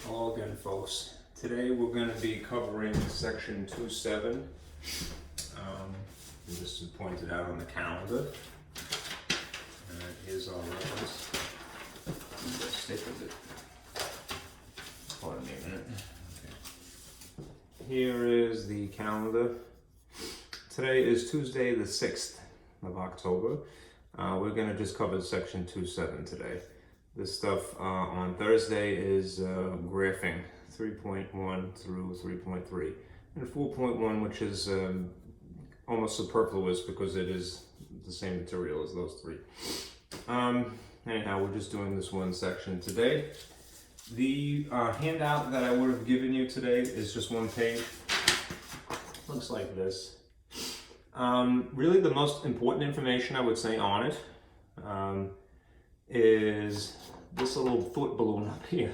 Hello again, folks. Today we're going to be covering section 2.7. This is pointed out on the calendar. Here's our reference. Let's stick with it. Pardon me a minute. Okay. Here is the calendar. Today is Tuesday the 6th of October. We're going to just cover section 2.7 today. This stuff on Thursday is graphing 3.1 through 3.3 and 4.1, which is almost superfluous because it is the same material as those three. Anyhow, we're just doing this one section today. The handout that I would have given you today is just one page. Looks like this. Really the most important information I would say on it is this little foot balloon up here.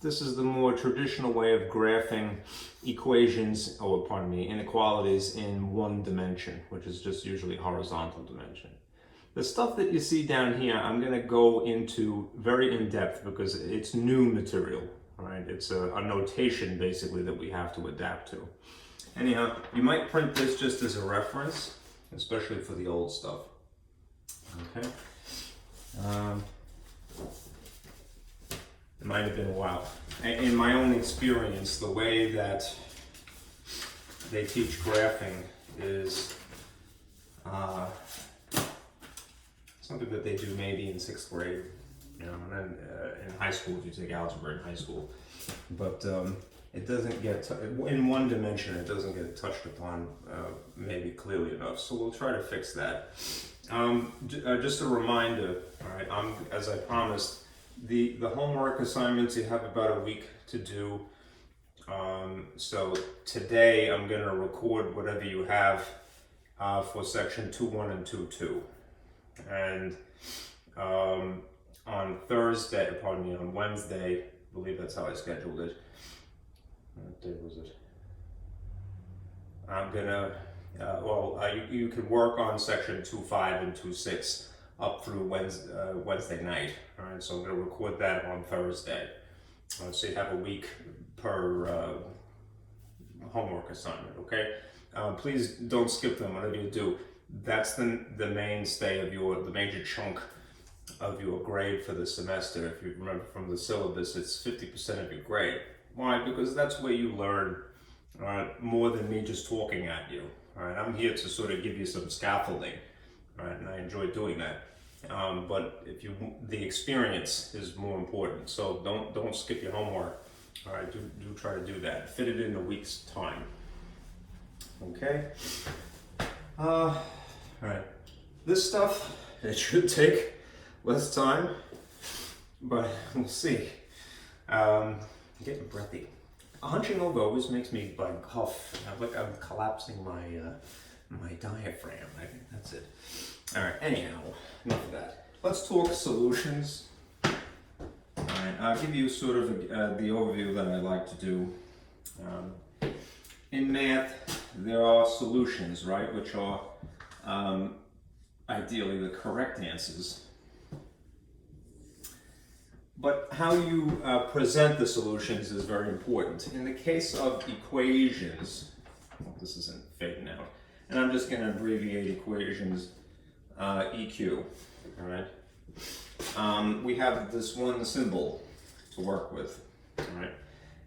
This is the more traditional way of graphing equations, or pardon me, inequalities in one dimension, which is just usually horizontal dimension. The stuff that you see down here, I'm going to go into very in depth because it's new material, right? It's a notation basically that we have to adapt to. Anyhow, you might print this just as a reference, especially for the old stuff. Okay. It might have been a while. In my own experience, the way that they teach graphing is something that they do maybe in 6th grade, and then in high school if you take algebra in high school. But it doesn't get, in one dimension, it doesn't get touched upon maybe clearly enough. So we'll try to fix that. Just a reminder, all right, as I promised, the homework assignments, you have about a week to do. So today I'm going to record whatever you have for section 2.1 and 2.2. And on Wednesday, I believe that's how I scheduled it. What day was it? I'm gonna, you could work on section 2.5 and 2.6 up through Wednesday night. All right, so I'm gonna record that on Thursday. So you have a week per homework assignment, okay? Please don't skip them, whatever you do. That's the mainstay of the major chunk of your grade for the semester. If you remember from the syllabus, it's 50% of your grade. Why? Because that's where you learn more than me just talking at you. All right, I'm here to sort of give you some scaffolding, right? And I enjoy doing that. But the experience is more important. So don't skip your homework. All right, do try to do that. Fit it in a week's time. Okay. All right. This stuff, it should take less time, but we'll see. I'm getting breathy. Hunching over always makes me cough. Like I'm collapsing my diaphragm. I think that's it. All right. Anyhow, enough of that. Let's talk solutions. All right. I'll give you sort of the overview that I like to do. In math, there are solutions, right, which are ideally the correct answers. But how you present the solutions is very important. In the case of equations, this isn't fading out, and I'm just going to abbreviate equations, EQ, all right? We have this one symbol to work with, all right?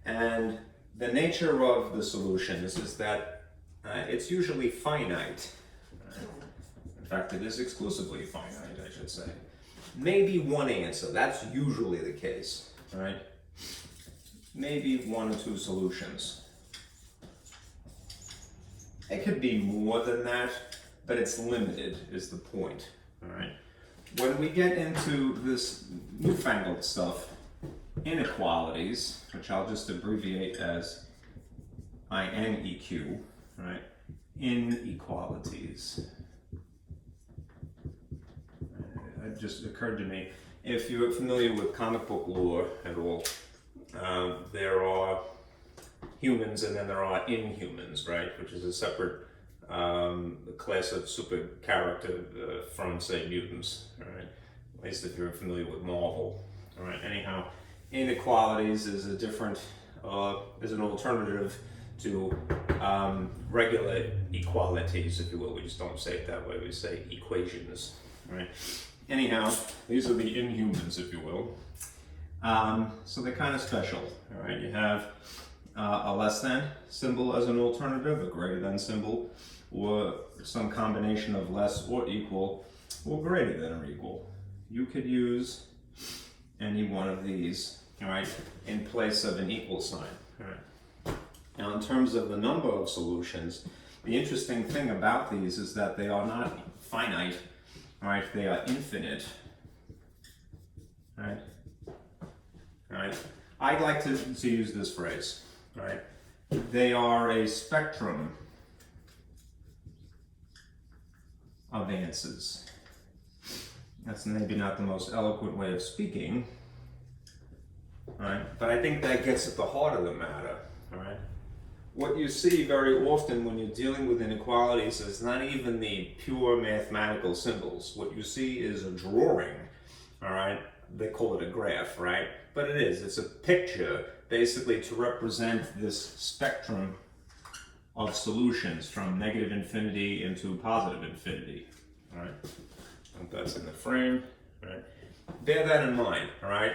And the nature of the solutions is that it's usually finite. Right? In fact, it is exclusively finite, I should say. Maybe one answer, that's usually the case, right? Maybe one or two solutions. It could be more than that, but it's limited is the point, all right? When we get into this newfangled stuff, inequalities, which I'll just abbreviate as INEQ, right? Inequalities. It just occurred to me, if you're familiar with comic book lore at all, there are humans and then there are inhumans, right? Which is a separate class of super character from, say, mutants, all right? At least if you're familiar with Marvel, all right? Anyhow, inequalities is a different, is an alternative to regular equalities, if you will. We just don't say it that way. We say equations, right? Anyhow, these are the inhumans, if you will. So they're kind of special, all right? You have a less than symbol as an alternative, a greater than symbol, or some combination of less or equal, or greater than or equal. You could use any one of these, all right, in place of an equal sign, all right? Now, in terms of the number of solutions, the interesting thing about these is that they are not finite, all right? They are infinite, all right? All right. I'd like to use this phrase, all right? They are a spectrum of answers. That's maybe not the most eloquent way of speaking, all right? But I think that gets at the heart of the matter, all right? What you see very often when you're dealing with inequalities is not even the pure mathematical symbols. What you see is a drawing, all right? They call it a graph, right? But it is. It's a picture, basically, to represent this spectrum of solutions from negative infinity into positive infinity, all right? And that's in the frame, all right? Bear that in mind, all right?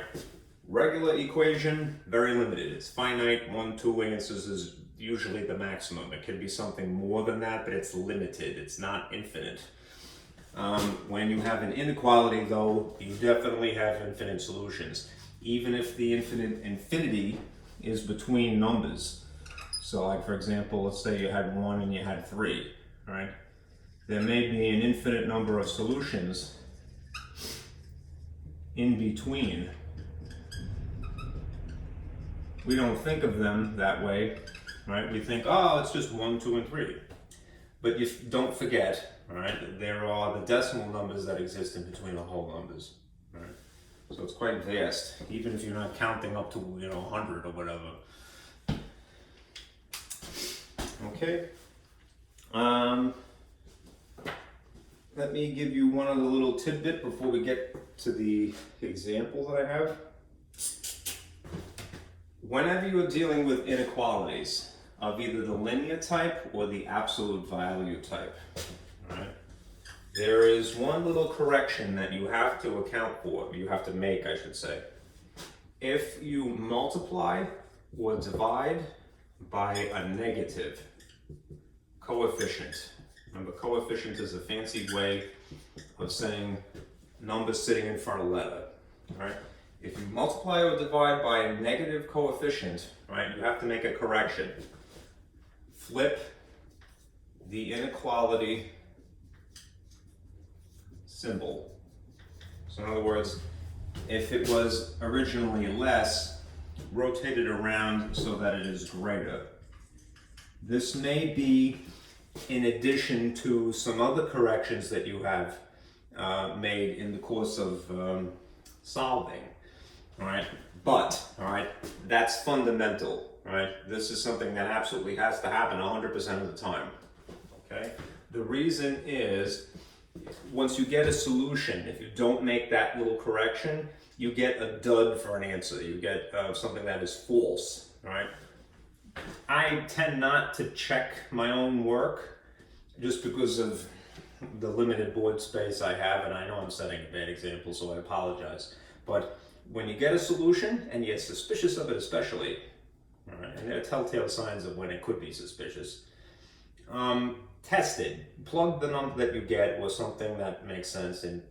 Regular equation, very limited. It's finite. 1, 2 answers is usually the maximum. It can be something more than that, but it's limited. It's not infinite. When you have an inequality, though, you definitely have infinite solutions, even if the infinity is between numbers. So, like, for example, let's say you had 1 and you had 3, right? There may be an infinite number of solutions in between. We don't think of them that way, right? We think, oh, it's just 1, 2, and 3. But you don't forget, all right, there are the decimal numbers that exist in between the whole numbers, right? So it's quite vast, even if you're not counting up to, 100 or whatever. Okay. Let me give you one other little tidbit before we get to the example that I have. Whenever you are dealing with inequalities of either the linear type or the absolute value type, all right, there is one little correction that you have to account for, you have to make, I should say. If you multiply or divide by a negative coefficient, remember, coefficient is a fancy way of saying numbers sitting in front of a letter, all right? If you multiply or divide by a negative coefficient, right, you have to make a correction. Flip the inequality symbol. So in other words, if it was originally less, rotate it around so that it is greater. This may be in addition to some other corrections that you have made in the course of solving. All right, but, all right, that's fundamental, all right? This is something that absolutely has to happen 100% of the time, okay? The reason is, once you get a solution, if you don't make that little correction, you get a dud for an answer. You get something that is false, all right? I tend not to check my own work just because of the limited board space I have, and I know I'm setting a bad example, so I apologize. But when you get a solution and you're suspicious of it especially, all right, and there are telltale signs of when it could be suspicious, test it. Plug the number that you get or something that makes sense in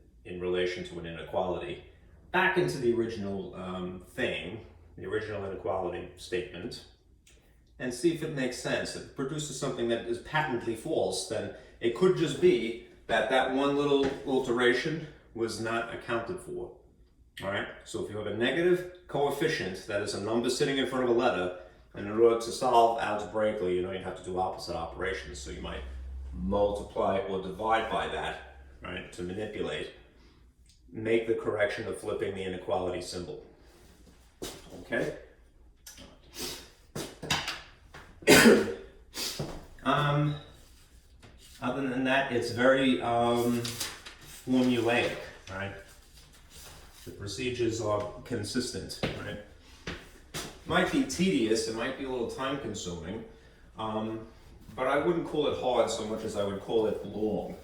relation to an inequality back into the original thing, the original inequality statement, and see if it makes sense. If it produces something that is patently false, then it could just be that that one little alteration was not accounted for. All right, so if you have a negative coefficient, that is a number sitting in front of a letter, and in order to solve algebraically, you have to do opposite operations. So you might multiply or divide by that, right, to manipulate. Make the correction of flipping the inequality symbol. Okay? Other than that, it's very formulaic, right? The procedures are consistent, right? Might be tedious, it might be a little time consuming, but I wouldn't call it hard so much as I would call it long.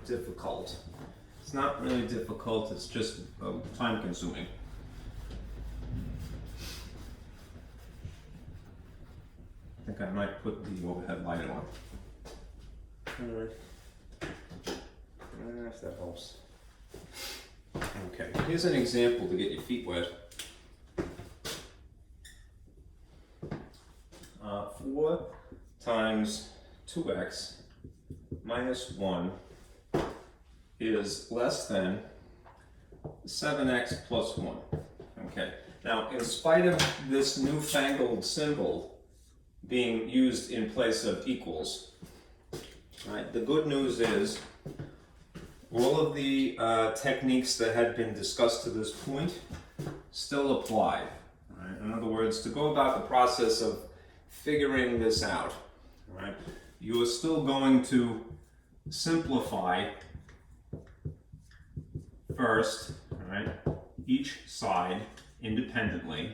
Difficult. It's not really difficult, it's just time consuming. I think I might put the overhead light on. Alright. If that helps. Okay, here's an example to get your feet wet. 4 times 2x minus 1 is less than 7x plus 1. Okay, now in spite of this newfangled symbol being used in place of equals, right, the good news is all of the techniques that had been discussed to this point still apply. Right? In other words, to go about the process of figuring this out, right, you are still going to simplify first, right, each side independently.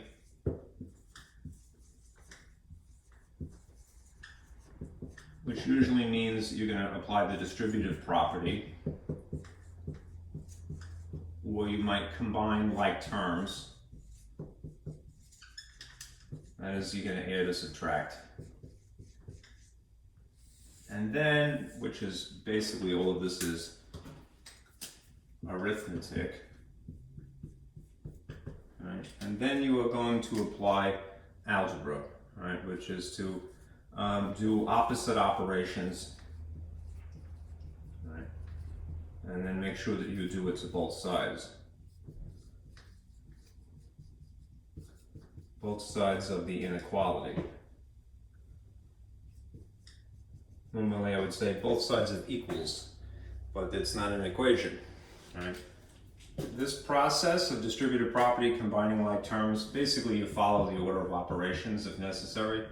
Which usually means you're going to apply the distributive property, or you might combine like terms. That is, you're going to add or subtract. And then, which is basically all of this is arithmetic, right? And then you are going to apply algebra, right? Which is to do opposite operations, right? And then make sure that you do it to both sides. Both sides of the inequality. Normally I would say both sides of equals, but it's not an equation, right? This process of distributive property, combining like terms, basically you follow the order of operations if necessary,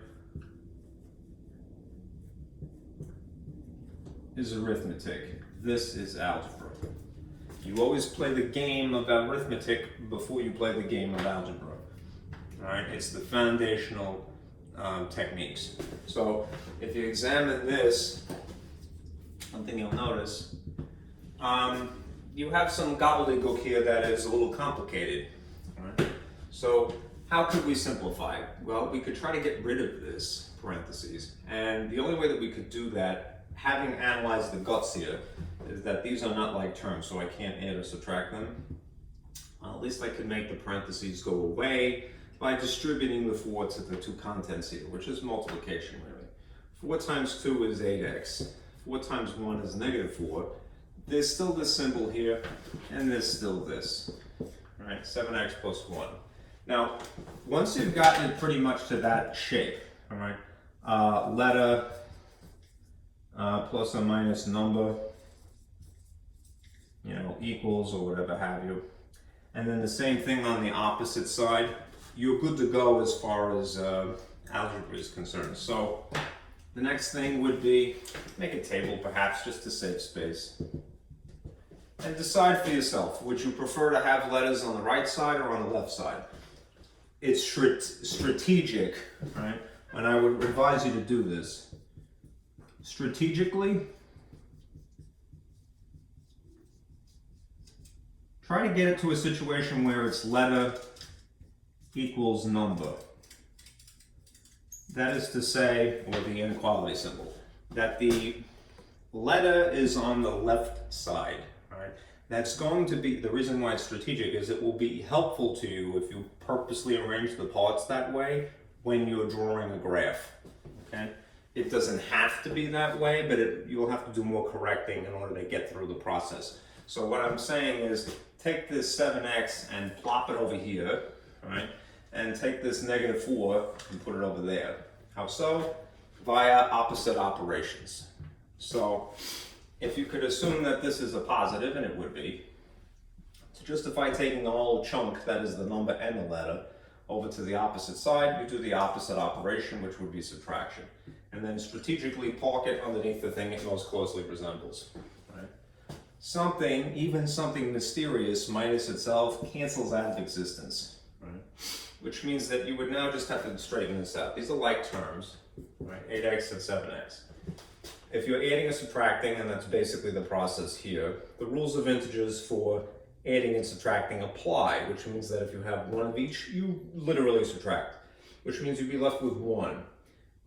is arithmetic. This is algebra. You always play the game of arithmetic before you play the game of algebra. All right, it's the foundational techniques. So if you examine this, one thing you'll notice, you have some gobbledygook here that is a little complicated. All right? So how could we simplify? Well, we could try to get rid of this parentheses, and the only way that we could do that, having analyzed the guts here, is that these are not like terms, so I can't add or subtract them. At least I could make the parentheses go away by distributing the 4 to the 2 contents here, which is multiplication really. 4 times 2 is 8x. 4 times 1 is negative 4. There's still this symbol here, and there's still this. All right, 7x plus 1. Now, once you've gotten it pretty much to that shape, all right, letter, plus or minus number, you know, equals or whatever have you. And then the same thing on the opposite side. You're good to go as far as algebra is concerned. So the next thing would be make a table perhaps just to save space. And decide for yourself, would you prefer to have letters on the right side or on the left side? It's strategic, right? And I would advise you to do this. Strategically, try to get it to a situation where it's letter equals number. That is to say, or the inequality symbol, that the letter is on the left side, right? That's going to be, the reason why it's strategic is it will be helpful to you if you purposely arrange the parts that way when you're drawing a graph, okay? It doesn't have to be that way, but you'll have to do more correcting in order to get through the process. So what I'm saying is, take this 7x and plop it over here, right? And take this negative 4 and put it over there. How so? Via opposite operations. So if you could assume that this is a positive, and it would be, to justify taking the whole chunk, that is the number and the letter, over to the opposite side, you do the opposite operation, which would be subtraction. And then strategically park it underneath the thing it most closely resembles. Right? something, even something mysterious minus itself, cancels out of existence, right? Which means that you would now just have to straighten this out. These are like terms, right? 8x and 7x. If you're adding or subtracting, and that's basically the process here, the rules of integers for adding and subtracting apply, which means that if you have one of each, you literally subtract, which means you'd be left with 1.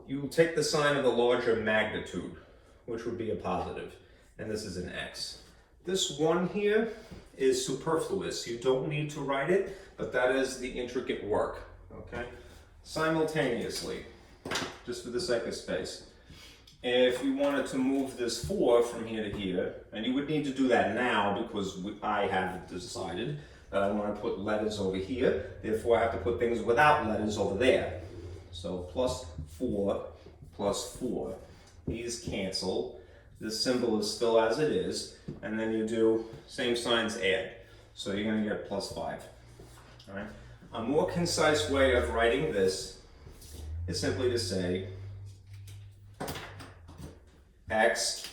You take the sign of the larger magnitude, which would be a positive, and this is an x. This 1 here is superfluous. You don't need to write it, but that is the intricate work, okay? Simultaneously, just for the sake of space. If you wanted to move this 4 from here to here, and you would need to do that now because I have decided that I want to put letters over here, therefore I have to put things without letters over there. So plus 4 plus 4. These cancel. This symbol is still as it is, and then you do same signs add. So you're going to get plus 5. All right. A more concise way of writing this is simply to say x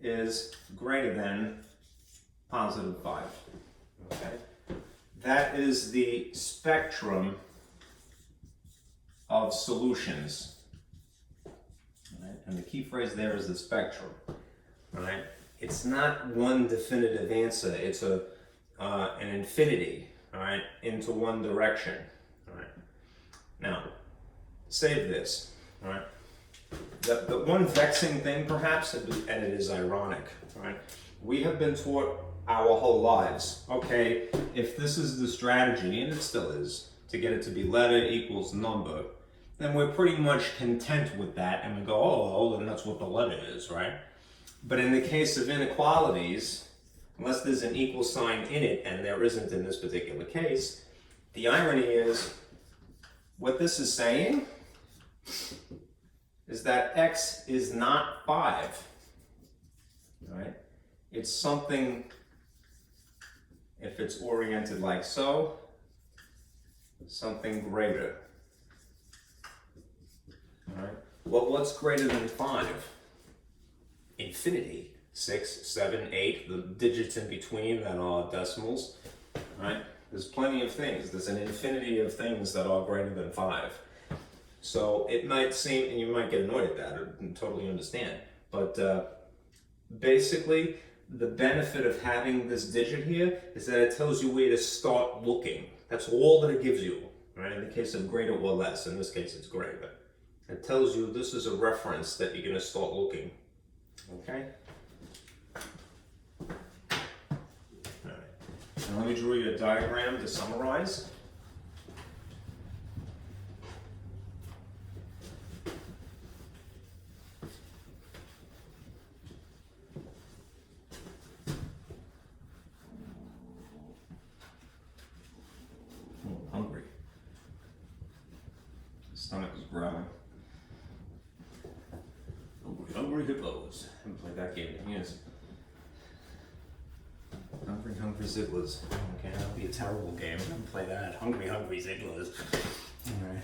is greater than positive 5. Okay? That is the spectrum of solutions. Right? And the key phrase there is the spectrum. Right? It's not one definitive answer, it's an infinity, all right, into one direction. All right. Now, save this. All right. The one vexing thing, perhaps, and it is ironic, right? We have been taught our whole lives, okay, if this is the strategy, and it still is, to get it to be letter equals number, then we're pretty much content with that, and we go, oh, well, then that's what the letter is, right? But in the case of inequalities, unless there's an equal sign in it, and there isn't in this particular case, the irony is, what this is saying is that x is not 5, right? It's something, if it's oriented like so, something greater, all right? Well, what's greater than 5? Infinity. 6, 7, 8, the digits in between that are decimals, right? There's plenty of things. There's an infinity of things that are greater than 5. So it might seem, and you might get annoyed at that, or totally understand, but basically the benefit of having this digit here is that it tells you where to start looking. That's all that it gives you, right? In the case of greater or less, in this case it's greater. It tells you this is a reference that you're going to start looking, okay? All right. Now let me draw you a diagram to summarize. Hungry. Stomach is growling. Hungry hippos. I haven't played that game in years. Hungry Zigglers. Okay, that would be a terrible game. I haven't played that. Hungry Zigglers. Alright.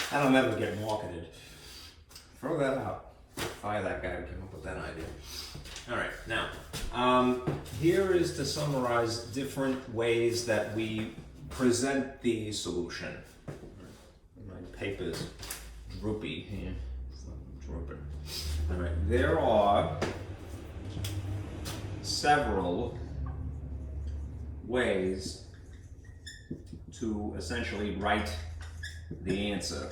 That'll never get marketed. Throw that out. Fire that guy who came up with that idea. Alright, now, here is to summarize different ways that we present the solution. My paper's droopy here. It's not drooping. All right, there are several ways to essentially write the answer.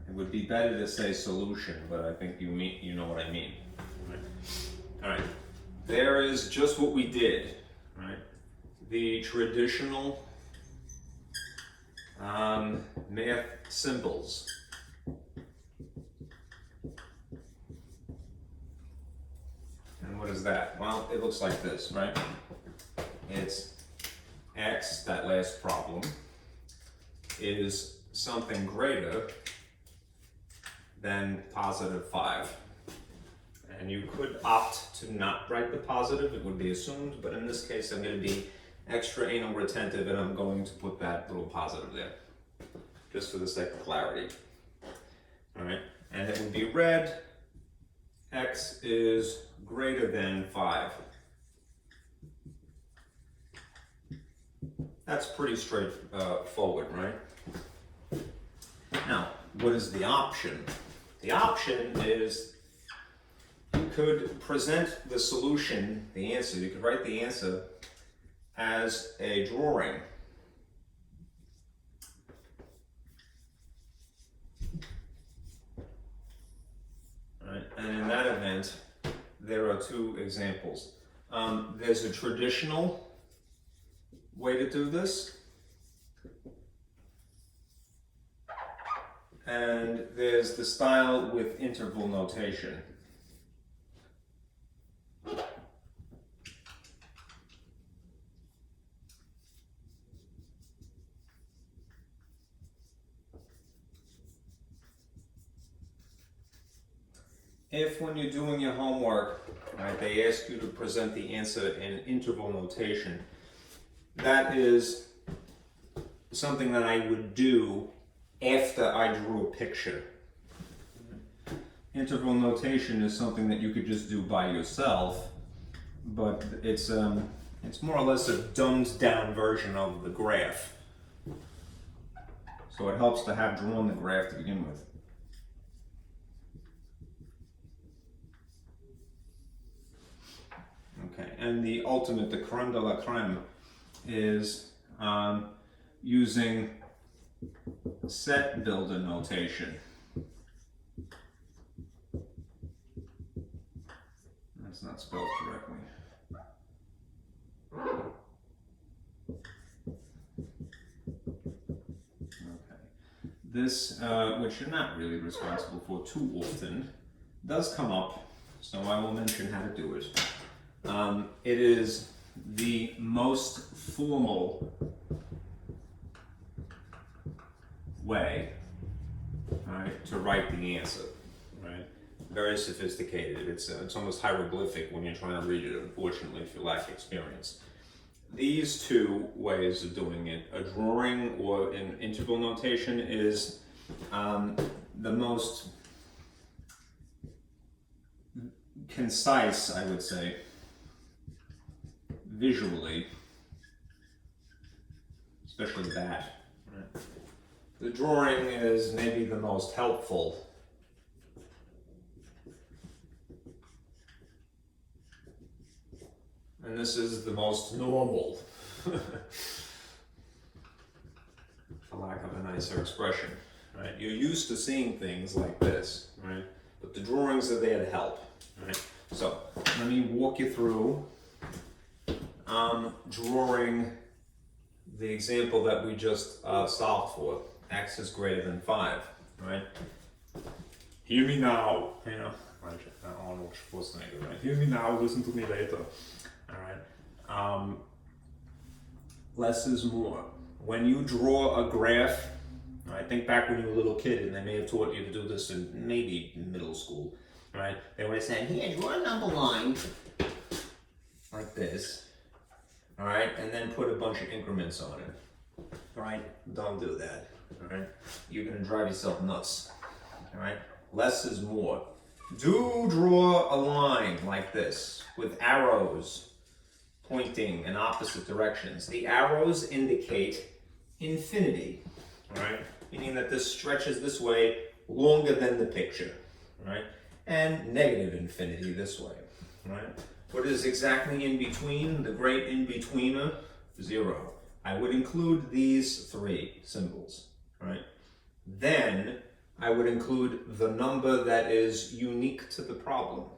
It would be better to say solution, but I think you know what I mean. All right, there is just what we did, right? The traditional math symbols. And what is that? Well, it looks like this, right? It's x, that last problem, is something greater than positive 5. And you could opt to not write the positive, it would be assumed, but in this case I'm going to be extra anal retentive and I'm going to put that little positive there, just for the sake of clarity. All right, and it would be read x is greater than 5. That's pretty straightforward, right? Now, what is the option? The option is you could present the solution, the answer, you could write the answer as a drawing. Right? And in that event, there are two examples. There's a traditional way to do this, and there's the style with interval notation. If when you're doing your homework, right, they ask you to present the answer in interval notation, that is something that I would do after I drew a picture. Interval notation is something that you could just do by yourself, but it's more or less a dumbed down version of the graph. So it helps to have drawn the graph to begin with. Okay, and the ultimate, the creme de la creme, is using set builder notation. That's not spelled correctly. Okay, this, which you're not really responsible for too often, does come up, so I will mention how to do it. It is the most formal way, right, to write the answer, right? Very sophisticated. It's almost hieroglyphic when you're trying to read it, unfortunately, if you lack experience. These two ways of doing it, a drawing or an interval notation, is the most concise, I would say, visually, especially that. Right? The drawing is maybe the most helpful. And this is the most normal, for lack of a nicer expression. Right? You're used to seeing things like this, right? But the drawings are there to help. Right? So let me walk you through drawing the example that we just solved for. X is greater than 5, right? Hear me now, you know. I don't know what you're supposed to make, right? Hear me now, listen to me later. All right. Less is more. When you draw a graph, right? Think back when you were a little kid, and they may have taught you to do this in maybe middle school, right? They would have said, "Here, draw a number line like this." All right, and then put a bunch of increments on it. All right, don't do that. All right, you're gonna drive yourself nuts. All right, less is more. Do draw a line like this with arrows pointing in opposite directions. The arrows indicate infinity. All right, meaning that this stretches this way longer than the picture. All right, and negative infinity this way. All right. What is exactly in between, the great in-betweener? 0. I would include these three symbols, right? Then I would include the number that is unique to the problem.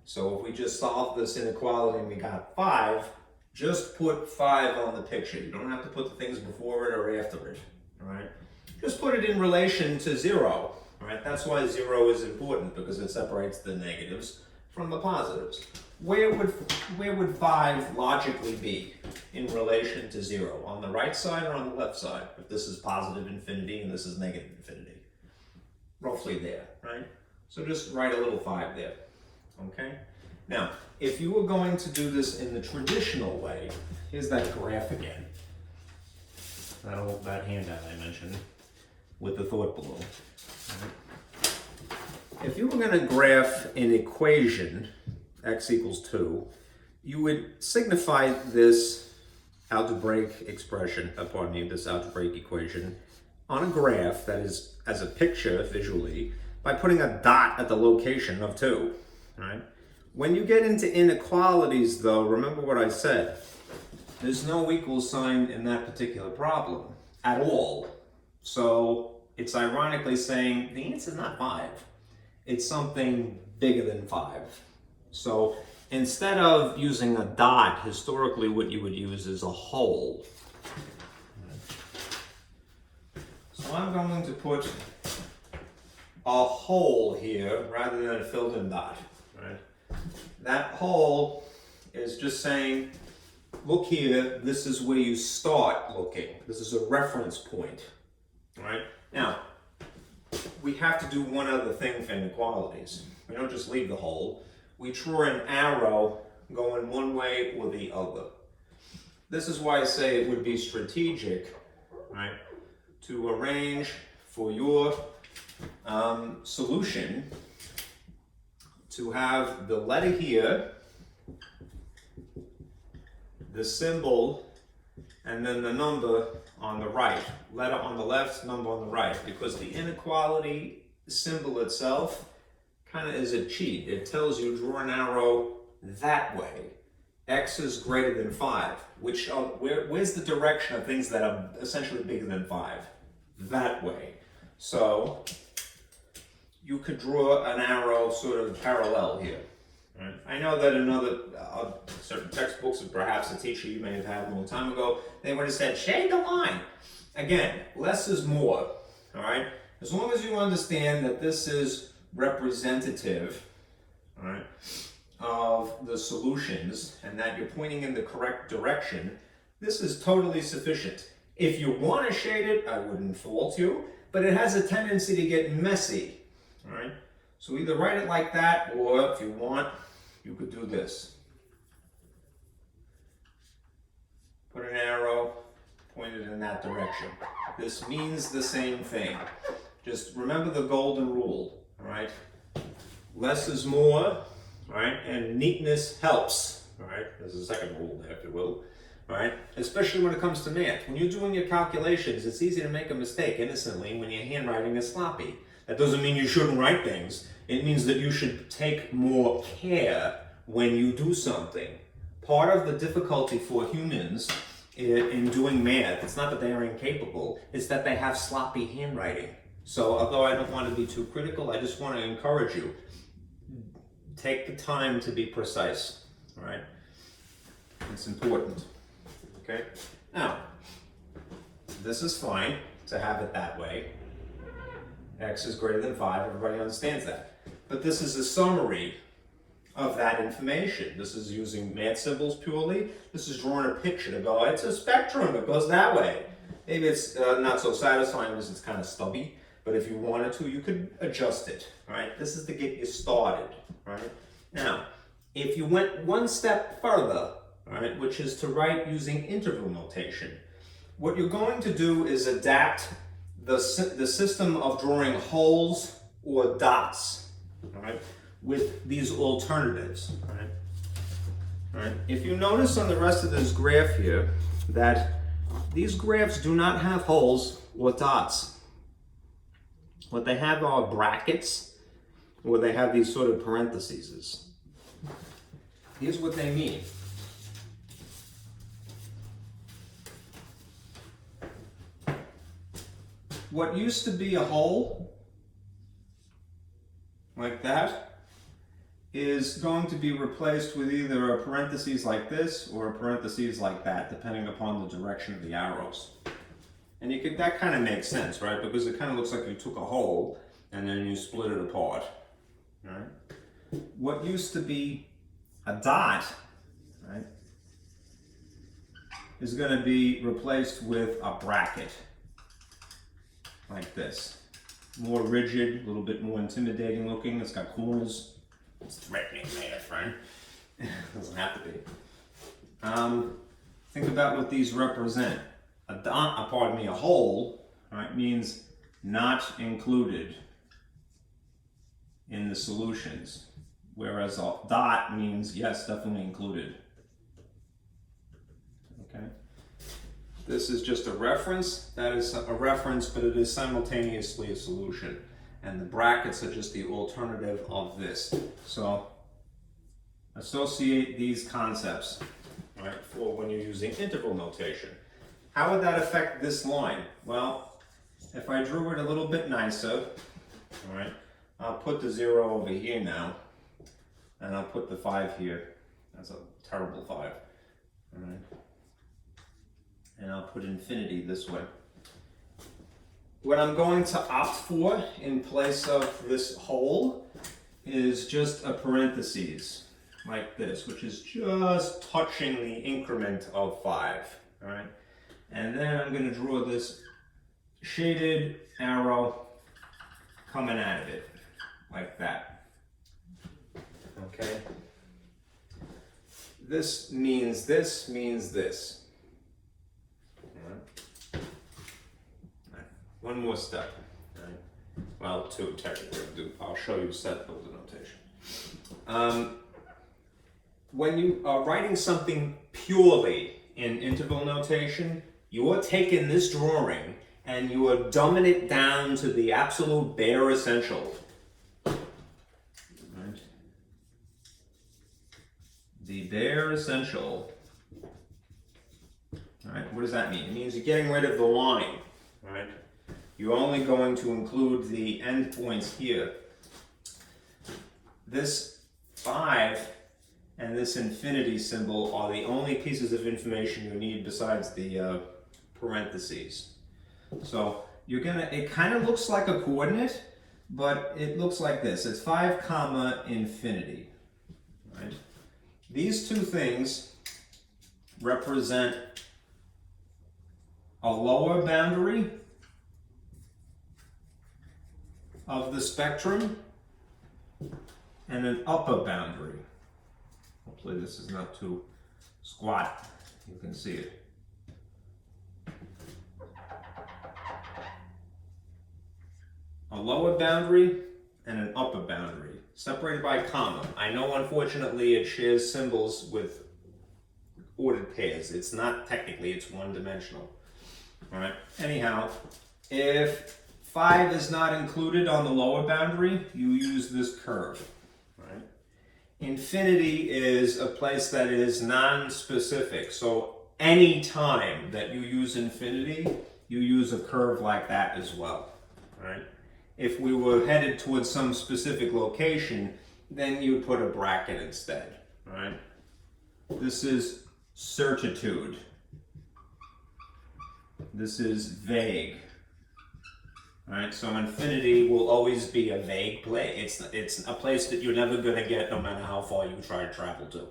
So if we just solved this inequality and we got 5, just put 5 on the picture. You don't have to put the things before it or after it, all right? Just put it in relation to 0, all right? That's why 0 is important, because it separates the negatives from the positives. Where would 5 logically be in relation to 0? On the right side or on the left side? If this is positive infinity and this is negative infinity. Roughly there, right? So just write a little 5 there, okay? Now, if you were going to do this in the traditional way, here's that graph again. That handout I mentioned with the thought balloon. Right? if you were going to graph an equation, x equals 2, you would signify this algebraic expression, this algebraic equation, on a graph, that is, as a picture visually, by putting a dot at the location of 2, right? When you get into inequalities, though, remember what I said. There's no equal sign in that particular problem at all. So it's ironically saying the answer is not 5. It's something bigger than 5. So instead of using a dot, historically what you would use is a hole. So I'm going to put a hole here rather than a filled in dot. Right? That hole is just saying, look here, this is where you start looking. This is a reference point. Right? Now, we have to do one other thing for inequalities. We don't just leave the hole. We draw an arrow going one way or the other. This is why I say it would be strategic, right, to arrange for your solution to have the letter here, the symbol, and then the number on the right. Letter on the left, number on the right, because the inequality symbol itself kind of is a cheat. It tells you draw an arrow that way. X is greater than 5. Where's the direction of things that are essentially bigger than 5? That way. So you could draw an arrow sort of parallel here. Right? I know that in other certain textbooks, and perhaps a teacher you may have had a long time ago, they would have said, shade the line. Again, less is more. All right? As long as you understand that this is representative, all right, of the solutions and that you're pointing in the correct direction, this is totally sufficient. If you want to shade it, I wouldn't fault you, but it has a tendency to get messy. All right? So either write it like that, or if you want, you could do this. Put an arrow pointed in that direction. This means the same thing. Just remember the golden rule, all right? Less is more, all right? And neatness helps, all right? There's a second rule there, if you will, all right? Especially when it comes to math. When you're doing your calculations, it's easy to make a mistake innocently when your handwriting is sloppy. That doesn't mean you shouldn't write things. It means that you should take more care when you do something. Part of the difficulty for humans in doing math, it's not that they are incapable, it's that they have sloppy handwriting. So although I don't want to be too critical, I just want to encourage you. Take the time to be precise, all right? It's important, okay? Now, this is fine to have it that way. X is greater than 5, everybody understands that. But this is a summary of that information. This is using math symbols purely. This is drawing a picture to go, it's a spectrum, it goes that way. Maybe it's not so satisfying because it's kind of stubby, but if you wanted to, you could adjust it, right? This is to get you started, right? Now, if you went one step further, right, which is to write using interval notation, what you're going to do is adapt the system of drawing holes or dots, all right, with these alternatives, all right? All right. If you notice on the rest of this graph here that these graphs do not have holes or dots. What they have are brackets, or they have these sort of parentheses. Here's what they mean. What used to be a hole, like that, is going to be replaced with either a parentheses like this or a parentheses like that, depending upon the direction of the arrows. And that kind of makes sense, right? Because it kind of looks like you took a hole and then you split it apart, right? What used to be a dot, right, is going to be replaced with a bracket, like this. More rigid, a little bit more intimidating looking. It's got corners. It's threatening math, right? Doesn't have to be. Think about what these represent. A hole, right, means not included in the solutions, whereas a dot means yes, definitely included. Okay. This is just a reference. That is a reference, but it is simultaneously a solution. And the brackets are just the alternative of this. So associate these concepts, right, for when you're using interval notation. How would that affect this line? Well, if I drew it a little bit nicer, all right, I'll put the 0 over here now, and I'll put the 5 here. That's a terrible 5, all right? And I'll put infinity this way. What I'm going to opt for in place of this whole is just a parentheses, like this, which is just touching the increment of 5, all right? And then I'm going to draw this shaded arrow coming out of it, like that. Okay? This means this means this. All right. One more step. All right. Well, two technically. I'll show you set builder notation. When you are writing something purely in interval notation, you are taking this drawing and you are dumbing it down to the absolute bare essential. Right. The bare essential. All right, what does that mean? It means you're getting rid of the line. All right. You're only going to include the endpoints here. This 5 and this infinity symbol are the only pieces of information you need besides the parentheses. So you're gonna, it kind of looks like a coordinate, but it looks like this. It's 5 comma infinity, right? These two things represent a lower boundary of the spectrum and an upper boundary. Hopefully this is not too squat. You can see it. A lower boundary and an upper boundary, separated by a comma. I know, unfortunately, it shares symbols with ordered pairs. It's not technically, it's one-dimensional. All right. Anyhow, if 5 is not included on the lower boundary, you use this curve. Right? Infinity is a place that is non-specific. So any time that you use infinity, you use a curve like that as well. Right? If we were headed towards some specific location, then you put a bracket instead, right? This is certitude. This is vague. All right, so infinity will always be a vague place. It's a place that you're never gonna get no matter how far you try to travel to.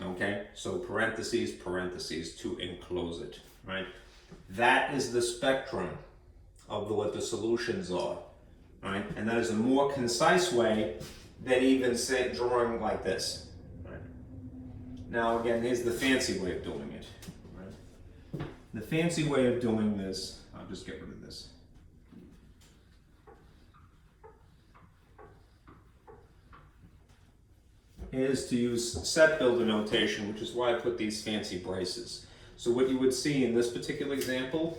Okay, so parentheses, parentheses to enclose it, right? That is the spectrum of what the solutions are. Right? And that is a more concise way than even say drawing like this. Right? Now again, here's the fancy way of doing it. Right? The fancy way of doing this, I'll just get rid of this. Is to use set builder notation, which is why I put these fancy braces. So what you would see in this particular example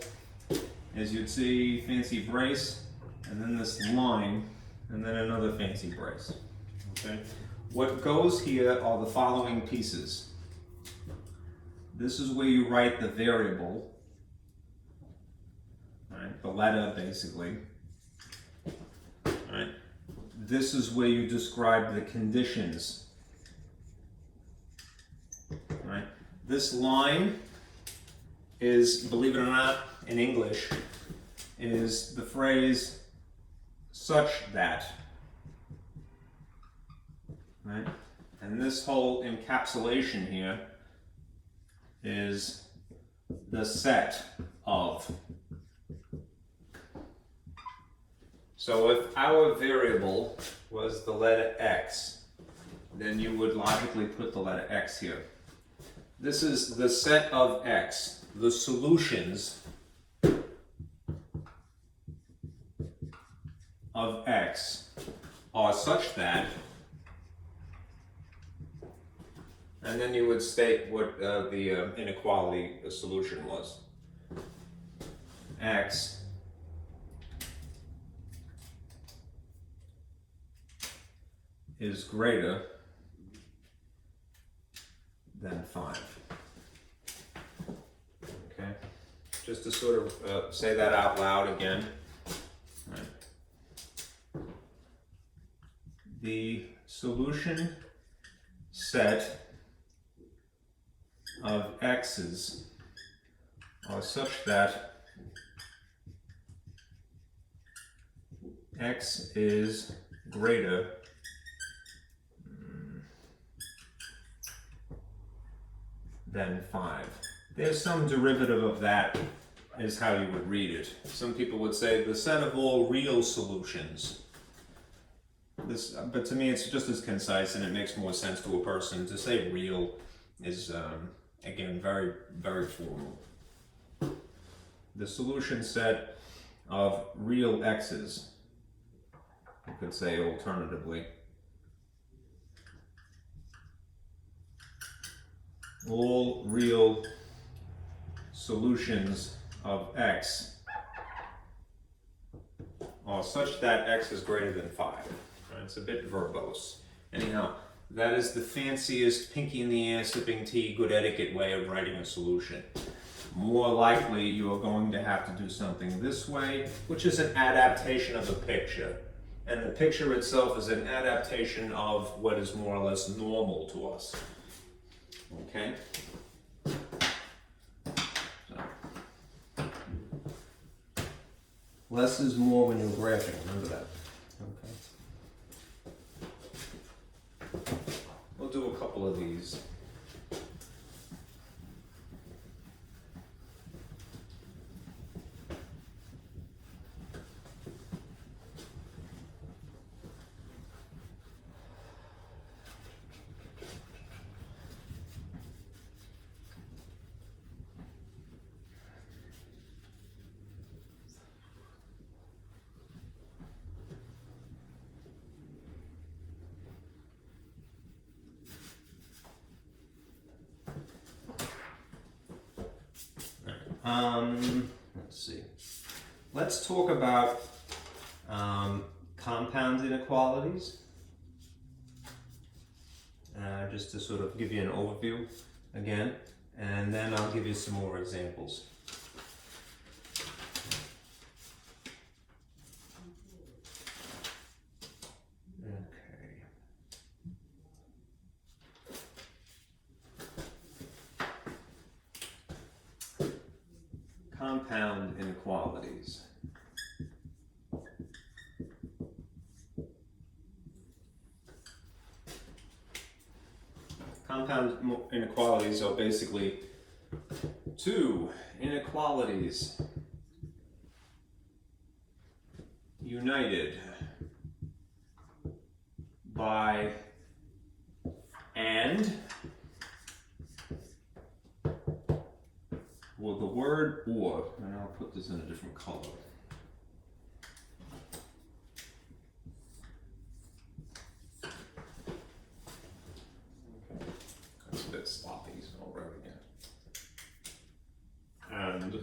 is you'd see fancy brace, and then this line, and then another fancy brace. Okay? What goes here are the following pieces. This is where you write the variable, right? The letter, basically. Right? This is where you describe the conditions. Right? This line is, believe it or not, in English, is the phrase such that, right? And this whole encapsulation here is the set of. So if our variable was the letter X, then you would logically put the letter X here. This is the set of X. The solutions of X are such that, and then you would state what the inequality solution was. X is greater than 5. Okay, just to sort of say that out loud again. Right. The solution set of x's are such that x is greater than 5. There's some derivative of that is how you would read it. Some people would say the set of all real solutions. But to me it's just as concise, and it makes more sense to a person. To say real is, again, very, very formal. The solution set of real x's, you could say alternatively, all real solutions of x are such that x is greater than 5. Right? It's a bit verbose. Anyhow, that is the fanciest, pinky in the air, sipping tea, good etiquette way of writing a solution. More likely, you are going to have to do something this way, which is an adaptation of a picture. And the picture itself is an adaptation of what is more or less normal to us. Okay? So. Less is more when you're graphing, remember that. Okay. We'll do a couple of these. Let's see. Let's talk about compound inequalities. Just to sort of give you an overview again, and then I'll give you some more examples. Compound inequalities. Compound inequalities are basically two inequalities united by and, well, the word or, and I'll put this in a different color. Okay, that's a bit sloppy, so I'll write it again. And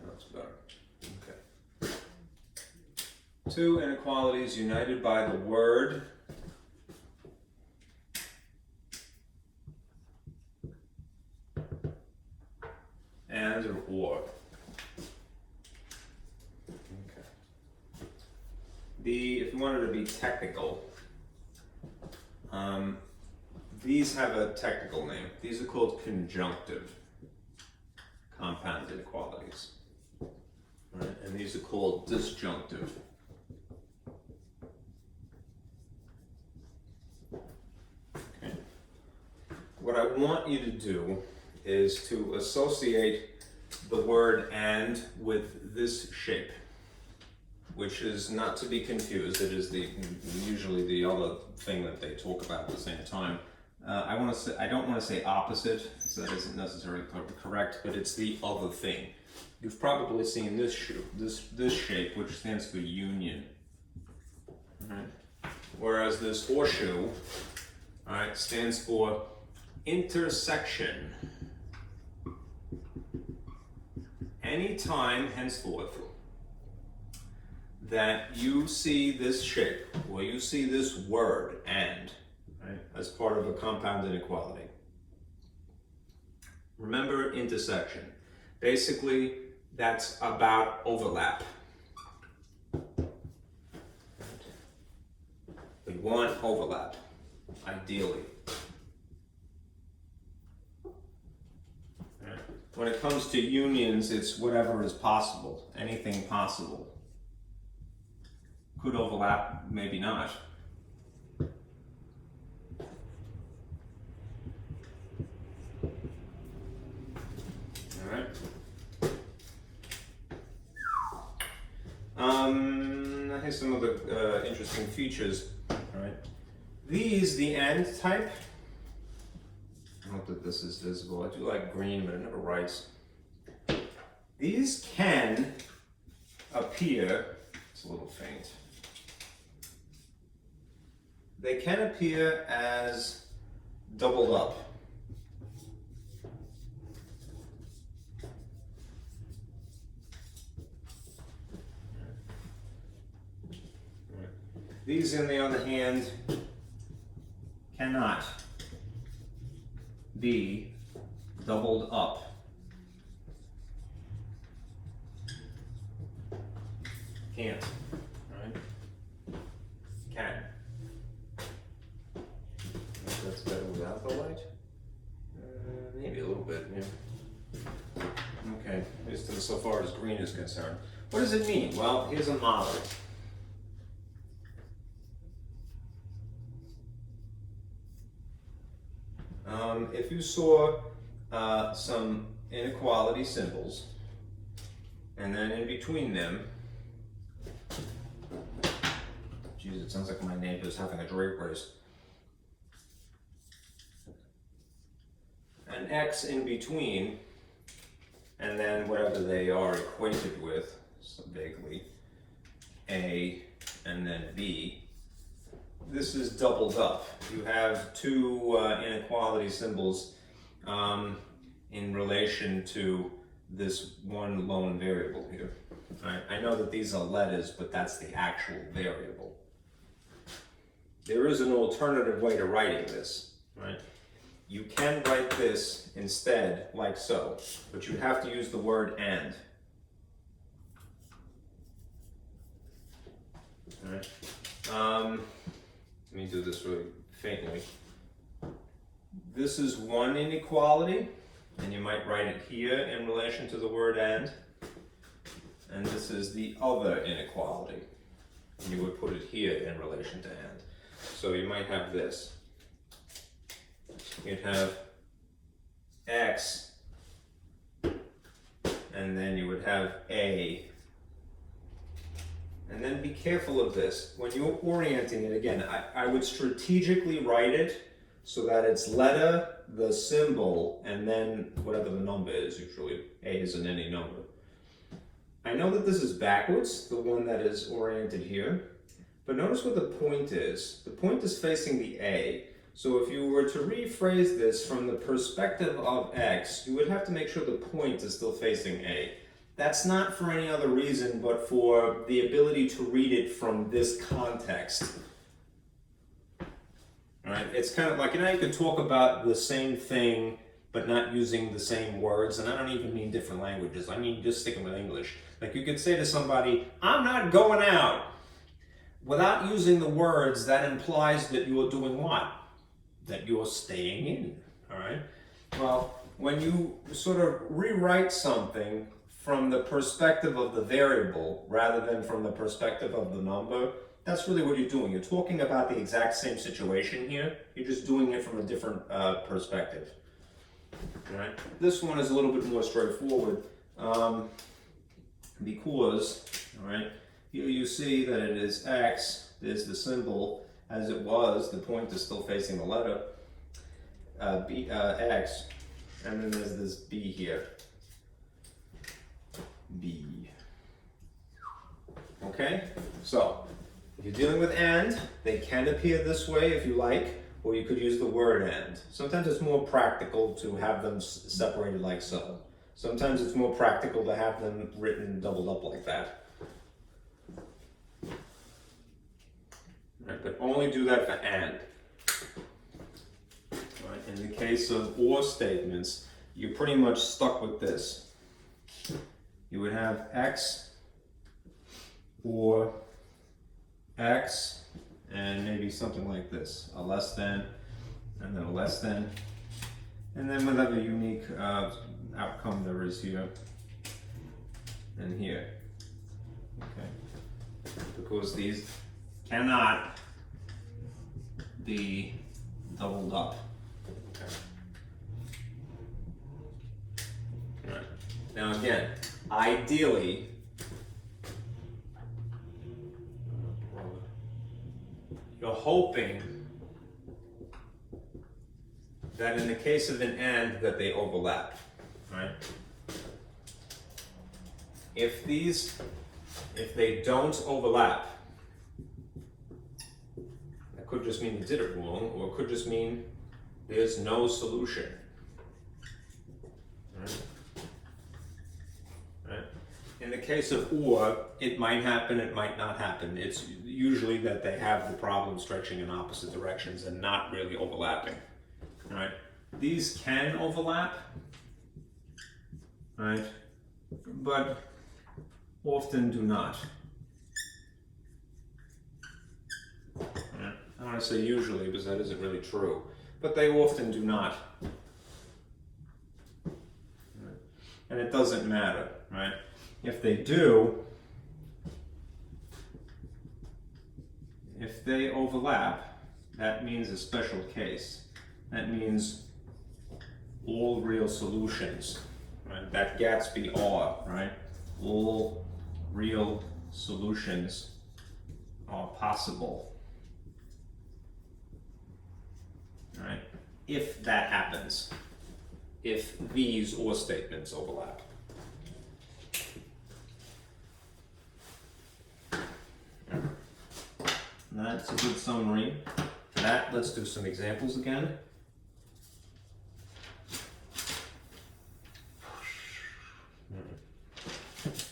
that's better. Okay. Two inequalities united by the word and or or. Okay. If you wanted to be technical, these have a technical name. These are called conjunctive compound inequalities. Right? And these are called disjunctive. Okay. What I want you to do is to associate the word and with this shape, which is not to be confused. It is usually the other thing that they talk about at the same time. I don't want to say opposite, so that isn't necessarily correct, but it's the other thing. You've probably seen this shape, which stands for union. All right. Whereas this horseshoe, all right, stands for intersection. Anytime henceforth that you see this shape, or you see this word, and, right, as part of a compound inequality, remember intersection. Basically, that's about overlap. We want overlap, ideally. When it comes to unions, it's whatever is possible, anything possible. Could overlap, maybe not. All right. Here's some of the interesting features. All right. These, the and type. I hope that this is visible. I do like green, but it never writes. These can appear, it's a little faint. They can appear as doubled up. These, on the other hand, cannot be doubled up. Can't, right? Can. That's better without the light? Maybe a little bit, yeah. Okay, at least so far as green is concerned. What does it mean? Well, here's a model. If you saw some inequality symbols, and then in between them, geez, it sounds like my neighbor's having a drape race. An X in between, and then whatever they are equated with, so vaguely, A and then B. This is doubled up. You have two inequality symbols in relation to this one lone variable here. I know that these are letters, but that's the actual variable. There is an alternative way to writing this, right? You can write this instead like so, but you have to use the word and. All right. Let me do this really faintly. This is one inequality, and you might write it here in relation to the word and this is the other inequality. And you would put it here in relation to and. So you might have this. You'd have X, and then you would have A. And then be careful of this. When you're orienting it, again, I would strategically write it so that it's letter, the symbol, and then whatever the number is. Usually A isn't any number. I know that this is backwards, the one that is oriented here, but notice what the point is. The point is facing the A. So if you were to rephrase this from the perspective of X, you would have to make sure the point is still facing A. That's not for any other reason but for the ability to read it from this context. All right? It's kind of like, you could talk about the same thing but not using the same words, and I don't even mean different languages. I mean just sticking with English. Like you could say to somebody, I'm not going out. Without using the words, that implies that you're doing what? That you're staying in, all right? Well, when you sort of rewrite something from the perspective of the variable rather than from the perspective of the number, that's really what you're doing. You're talking about the exact same situation here. You're just doing it from a different perspective. All right? This one is a little bit more straightforward because, all right, here you see that it is X, there's the symbol as it was, the point is still facing the letter. x, and then there's this b here. B. Okay? So, if you're dealing with and, they can appear this way if you like, or you could use the word and. Sometimes it's more practical to have them separated like so. Sometimes it's more practical to have them written doubled up like that. Right, but only do that for and. Right, in the case of or statements, you're pretty much stuck with this. You would have x or x and maybe something like this, a less than, and then a less than, and then whatever unique outcome there is here and here. Okay, because these cannot be doubled up. Okay. All right. Now again, ideally, you're hoping that in the case of an and that they overlap, right? If they don't overlap, that could just mean you did it wrong, or it could just mean there's no solution. Right? In the case of or, it might happen, it might not happen. It's usually that they have the problem stretching in opposite directions and not really overlapping. Right? These can overlap, right? But often do not. Right? I want to say usually because that isn't really true, but they often do not. Right? And it doesn't matter, right? If they do, if they overlap, that means a special case. That means all real solutions, right? That Gatsby R, right? All real solutions are possible, right? If that happens, if these or statements overlap. That's a good summary. For that, let's do some examples again.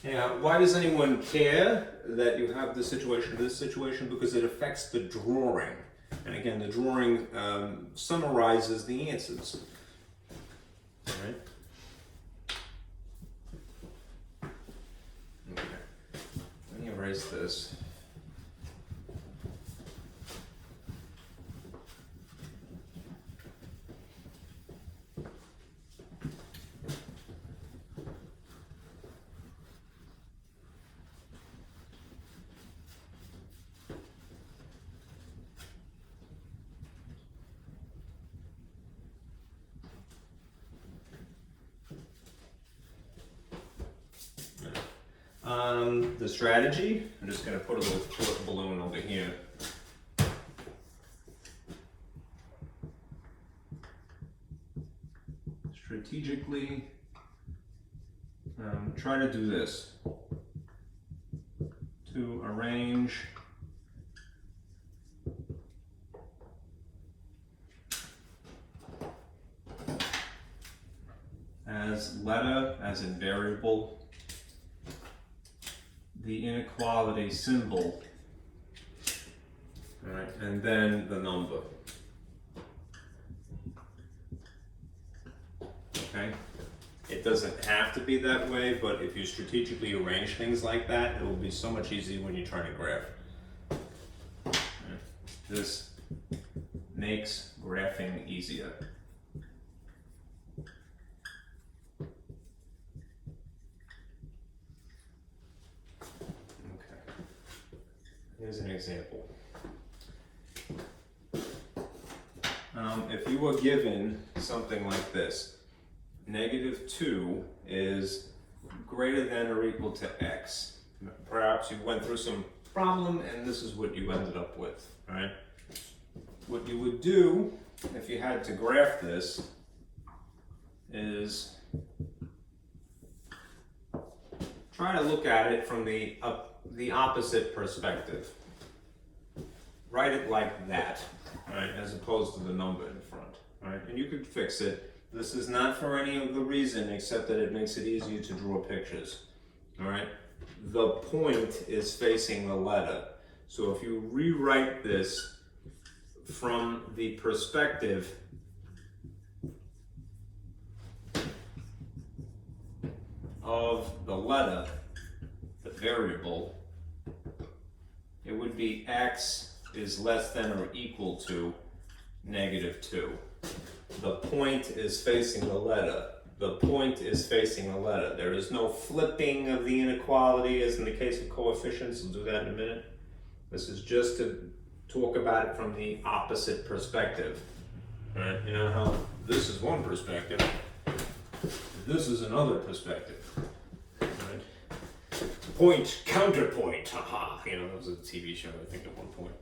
Yeah, why does anyone care that you have this situation? Because it affects the drawing. And again, the drawing summarizes the answers. All right. Okay. Let me erase this. The strategy, I'm just going to put a little short balloon over here. Strategically, try to do this. To arrange as letter, as in variable, the inequality symbol, all right, and then the number. Okay, it doesn't have to be that way, but if you strategically arrange things like that, it will be so much easier when you're trying to graph. Right. This makes graphing easier. Here's an example. If you were given something like this, -2 is greater than or equal to x. Perhaps you went through some problem and this is what you ended up with, right? What you would do if you had to graph this, is try to look at it from the opposite perspective. Write it like that, right, as opposed to the number in front, right? And you could fix it. This is not for any of the reason except that it makes it easier to draw pictures, all right? The point is facing the letter. So if you rewrite this from the perspective of the letter, the variable, it would be x is less than or equal to -2. The point is facing the letter. The point is facing the letter. There is no flipping of the inequality as in the case of coefficients. We'll do that in a minute. This is just to talk about it from the opposite perspective. Right? You know how this is one perspective, this is another perspective. Right? Point, counterpoint, haha. You know, that was a TV show, I think, at one point.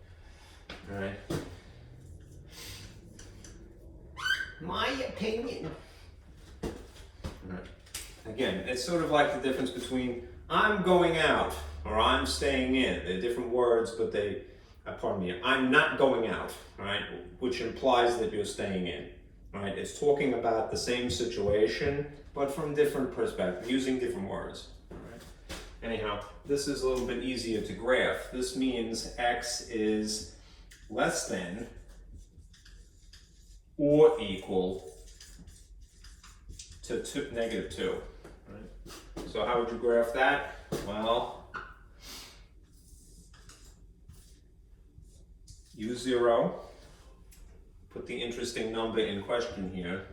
All right. My opinion. Right. Again, it's sort of like the difference between I'm going out or I'm staying in. They're different words, but they, pardon me, I'm not going out, right? Which implies that you're staying in, right? It's talking about the same situation, but from different perspectives, using different words, right? Anyhow, this is a little bit easier to graph. This means x is less than or equal to -2. Right? So how would you graph that? Well, use 0, put the interesting number in question here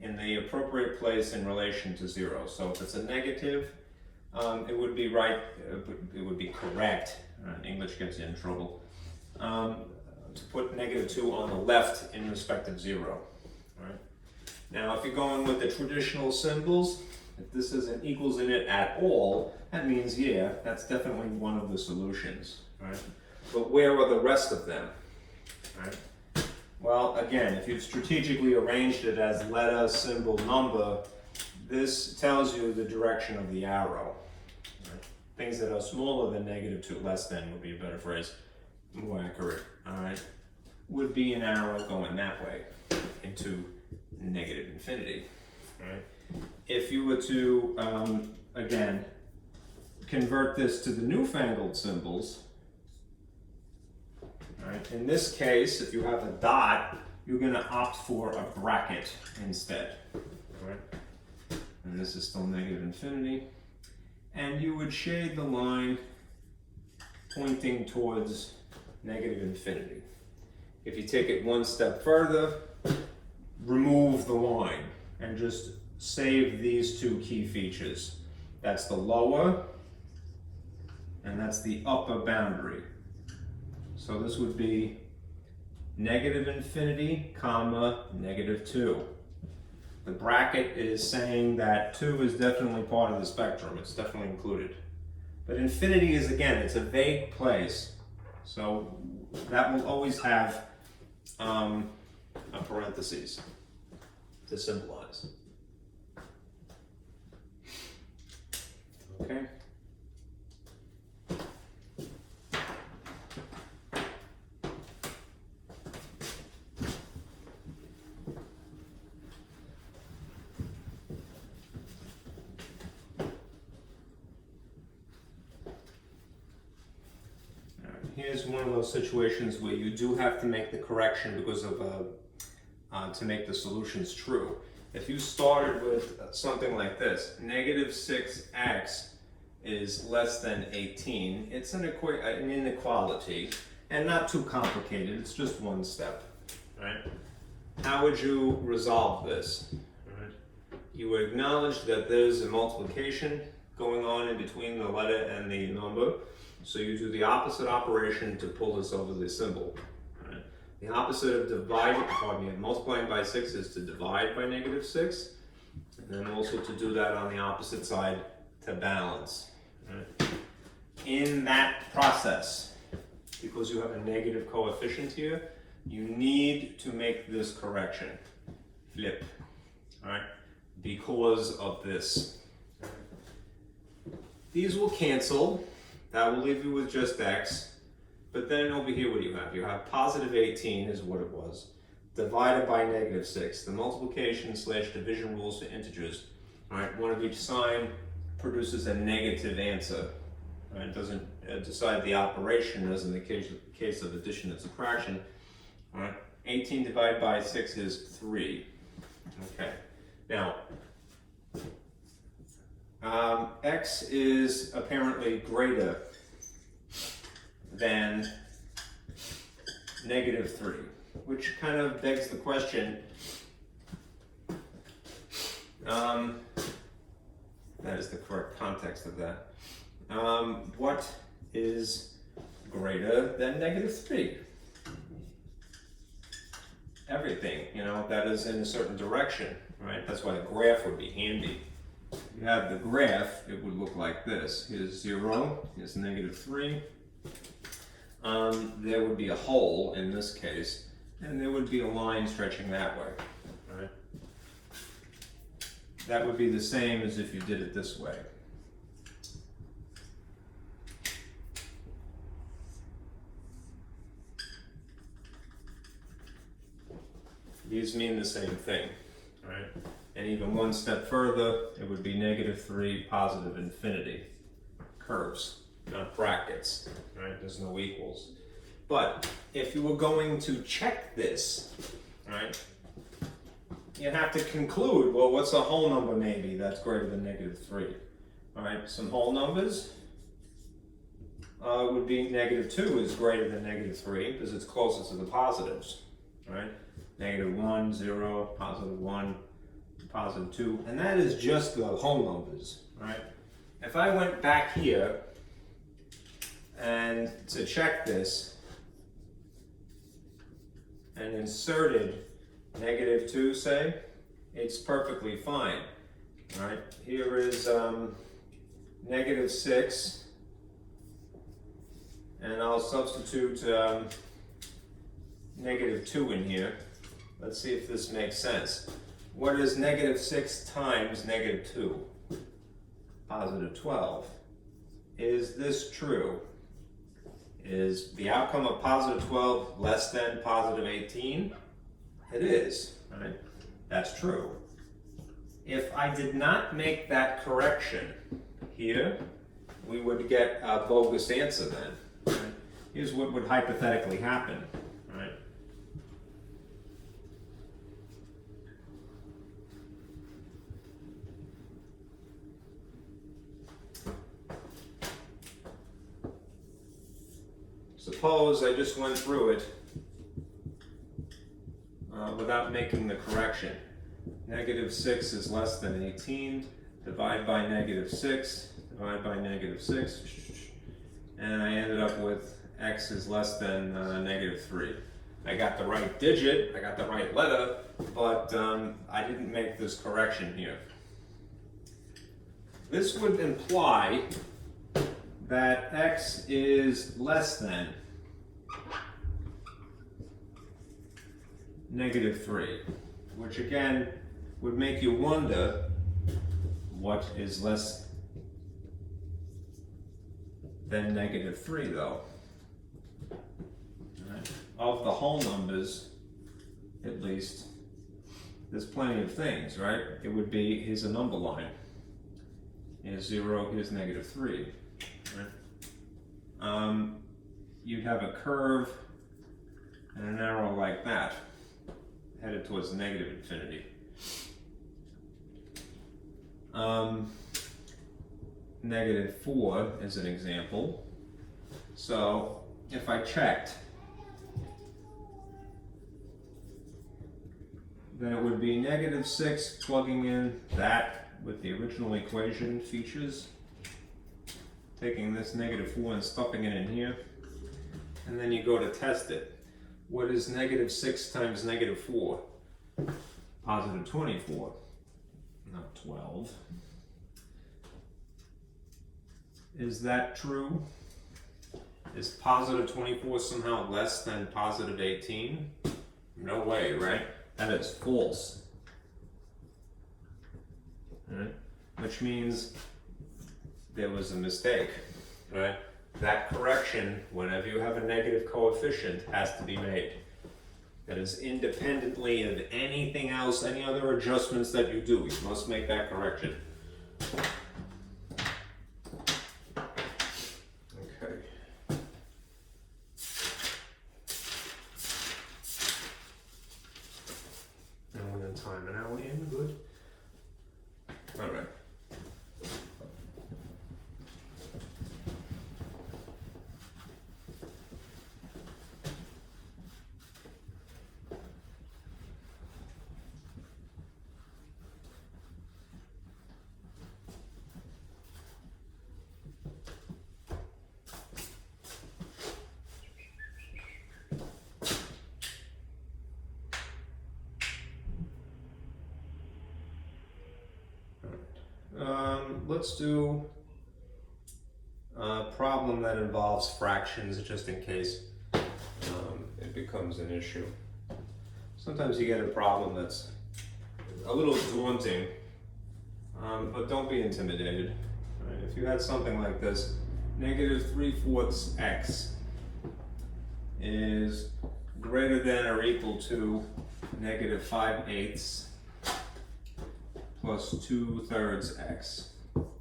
in the appropriate place in relation to 0. So if it's a negative, it would be right, it would be correct, English gets you in trouble, to put -2 on the left in respect of 0. Right? Now, if you're going with the traditional symbols, if this isn't equals in it at all, that means, yeah, that's definitely one of the solutions. Right? But where are the rest of them? Right? Well, again, if you've strategically arranged it as letter, symbol, number, this tells you the direction of the arrow. Right? Things that are smaller than -2, less than would be a better phrase, more accurate, all right, would be an arrow going that way into -infinity. Right? If you were to, again, convert this to the newfangled symbols, right? In this case, if you have a dot, you're going to opt for a bracket instead. Right? And this is still -infinity. And you would shade the line pointing towards -infinity. If you take it one step further, remove the line and just save these two key features. That's the lower and that's the upper boundary. So this would be -infinity, comma, -2. The bracket is saying that 2 is definitely part of the spectrum. It's definitely included. But infinity is, again, it's a vague place. So that will always have a parentheses to symbolize. Okay. Here's one of those situations where you do have to make the correction because of to make the solutions true. If you started with something like this, -6x is less than 18, it's an inequality and not too complicated, it's just one step, right? How would you resolve this? Right? You would acknowledge that there's a multiplication going on in between the letter and the number. So you do the opposite operation to pull this over the symbol. Right? The opposite of multiplying by 6 is to divide by -6. And then also to do that on the opposite side to balance. Right? In that process, because you have a negative coefficient here, you need to make this correction. Flip, all right, because of this. These will cancel. That will leave you with just x. But then over here, what do you have? You have positive 18 is what it was, divided by negative 6. The multiplication / division rules for integers. All right, one of each sign produces a negative answer. All right, it doesn't decide the operation as in the case of addition and subtraction. All right, 18 divided by 6 is 3. Okay, now x is apparently greater than negative 3, which kind of begs the question, that is the correct context of that. What is greater than negative 3? Everything, that is in a certain direction, right? That's why the graph would be handy. You have the graph, it would look like this. Here's 0, here's negative 3. There would be a hole in this case, and there would be a line stretching that way, right? That would be the same as if you did it this way. These mean the same thing, right? And even one step further, it would be negative 3, positive infinity. Curves, not brackets, right? There's no equals. But if you were going to check this, right, you have to conclude, well, what's a whole number maybe that's greater than negative 3? All right, some whole numbers would be negative 2 is greater than negative 3 because it's closer to the positives, right? Negative 1, 0, positive 1, positive 2, and that is just the whole numbers, right? If I went back here and to check this and inserted negative 2, say, it's perfectly fine, right? Here is negative 6, and I'll substitute negative 2 in here. Let's see if this makes sense. What is negative 6 times negative 2? Positive 12. Is this true? Is the outcome of positive 12 less than positive 18? It is, right? That's true. If I did not make that correction here, we would get a bogus answer then. Right? Here's what would hypothetically happen, right? Suppose I just went through it without making the correction. Negative 6 is less than 18. Divide by negative 6. Divide by negative 6. And I ended up with x is less than negative 3. I got the right digit, I got the right letter, but I didn't make this correction here. This would imply that x is less than negative 3, which again would make you wonder what is less than negative 3 though. Right. Of the whole numbers, at least, there's plenty of things, right? It would be, here's a number line. Here's 0, here's negative 3. Right? You'd have a curve and an arrow like that, headed towards negative infinity. Negative 4 is an example. So if I checked, then it would be negative 6 plugging in that with the original equation features, taking this negative 4 and stuffing it in here, and then you go to test it. What is negative 6 times negative 4? Positive 24, not 12. Is that true? Is positive 24 somehow less than positive 18? No way, right? That is false. Right? Which means there was a mistake, right? That correction, whenever you have a negative coefficient, has to be made. That is independently of anything else, any other adjustments that you do. You must make that correction. Okay. And within time, an hour in, good. All right. Let's do a problem that involves fractions, just in case it becomes an issue. Sometimes you get a problem that's a little daunting, but don't be intimidated. Right? If you had something like this, negative 3/4 x is greater than or equal to negative 5/8 plus 2/3 x.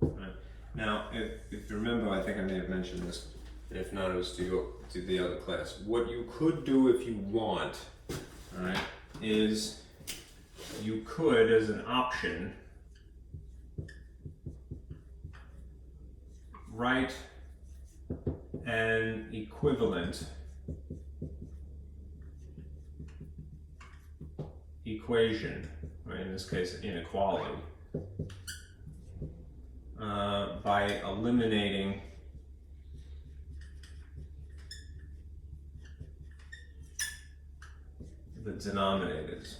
Right. Now, if you remember, I think I may have mentioned this. If not, it was to the other class. What you could do if you want, all right, is you could, as an option, write an equivalent equation, right, in this case inequality, by eliminating the denominators.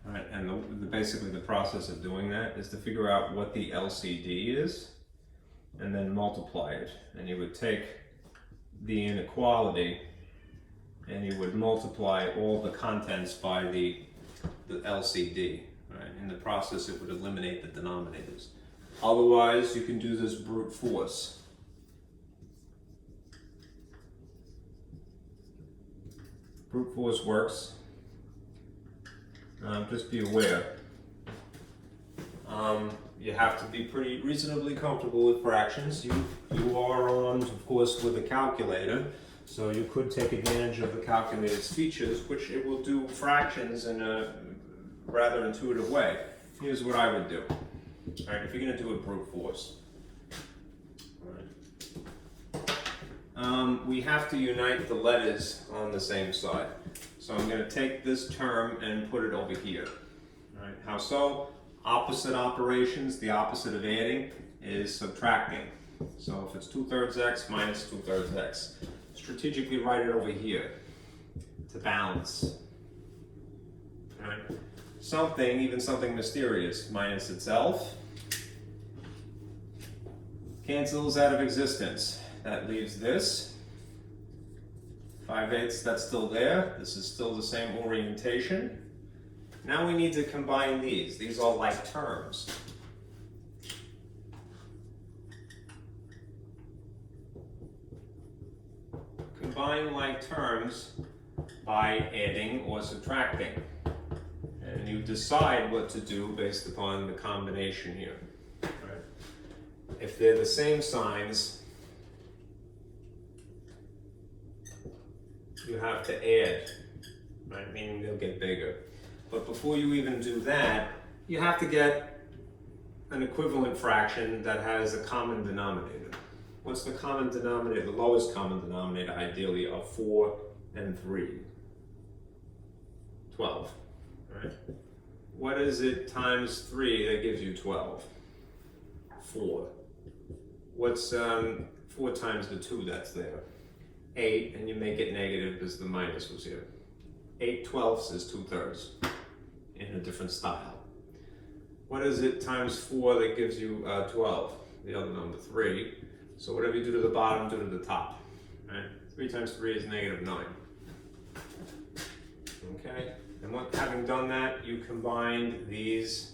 All right, and basically the process of doing that is to figure out what the LCD is and then multiply it. And you would take the inequality and you would multiply all the contents by the LCD. Right? In the process, it would eliminate the denominators. Otherwise, you can do this brute force. Brute force works. Just be aware. You have to be pretty reasonably comfortable with fractions. You are armed, of course, with a calculator, so you could take advantage of the calculator's features, which it will do fractions in a rather intuitive way. Here's what I would do. All right, if you're going to do a brute force. All right. We have to unite the letters on the same side. So I'm going to take this term and put it over here. All right. How so? Opposite operations, the opposite of adding is subtracting. So if it's 2/3 x minus 2/3 x, strategically write it over here to balance. All right. Something, even something mysterious, minus itself, cancels out of existence. That leaves this. 5/8, that's still there. This is still the same orientation. Now we need to combine these. These are like terms. Combine like terms by adding or subtracting. And you decide what to do based upon the combination here. Right? If they're the same signs, you have to add, right? Meaning they'll get bigger. But before you even do that, you have to get an equivalent fraction that has a common denominator. What's the common denominator? The lowest common denominator, ideally, of 4 and 3. 12. Right? What is it times 3 that gives you 12? 4. What's 4 times the 2 that's there? 8, and you make it negative because the minus was here. 8/12 is 2/3 in a different style. What is it times 4 that gives you 12? the other number 3. So whatever you do to the bottom, do to the top. Right? 3 times 3 is -9. Okay, and having done that, you combine these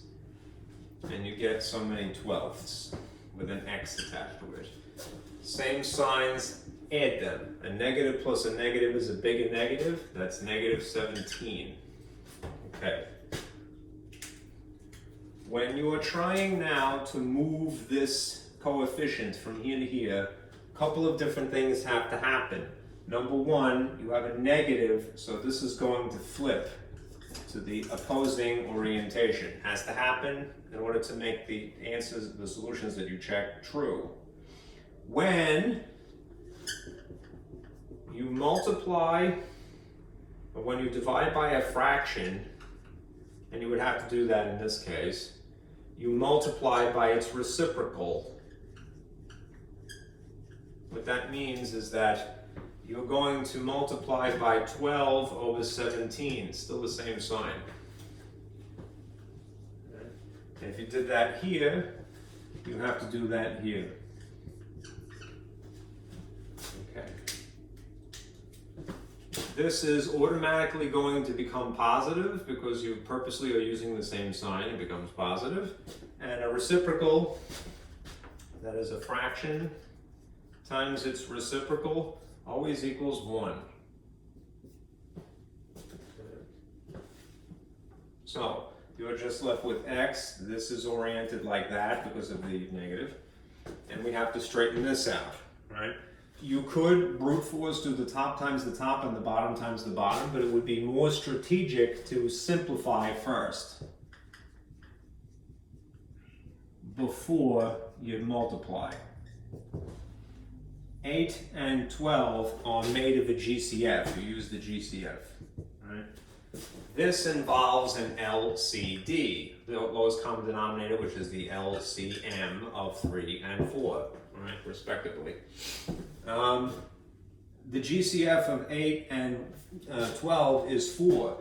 and you get so many 12ths with an x attached to it. Same signs, add them. A negative plus a negative is a bigger negative. That's -17. Okay. When you are trying now to move this coefficient from here to here, a couple of different things have to happen. Number one, you have a negative, so this is going to flip to the opposing orientation. Has to happen in order to make the answers, the solutions that you check, true. When you multiply, or when you divide by a fraction, and you would have to do that in this case, you multiply by its reciprocal. What that means is that you're going to multiply by 12 over 17, still the same sign. And if you did that here, you have to do that here. Okay. This is automatically going to become positive because you purposely are using the same sign, it becomes positive. And a reciprocal, that is a fraction, times its reciprocal, always equals 1. So you're just left with x. This is oriented like that because of the negative. And we have to straighten this out, right? You could brute force do the top times the top and the bottom times the bottom, but it would be more strategic to simplify first before you multiply. 8 and 12 are made of a GCF. You use the GCF, right? This involves an LCD, the lowest common denominator, which is the LCM of 3 and 4, right, respectively. The GCF of 8 and 12 is 4,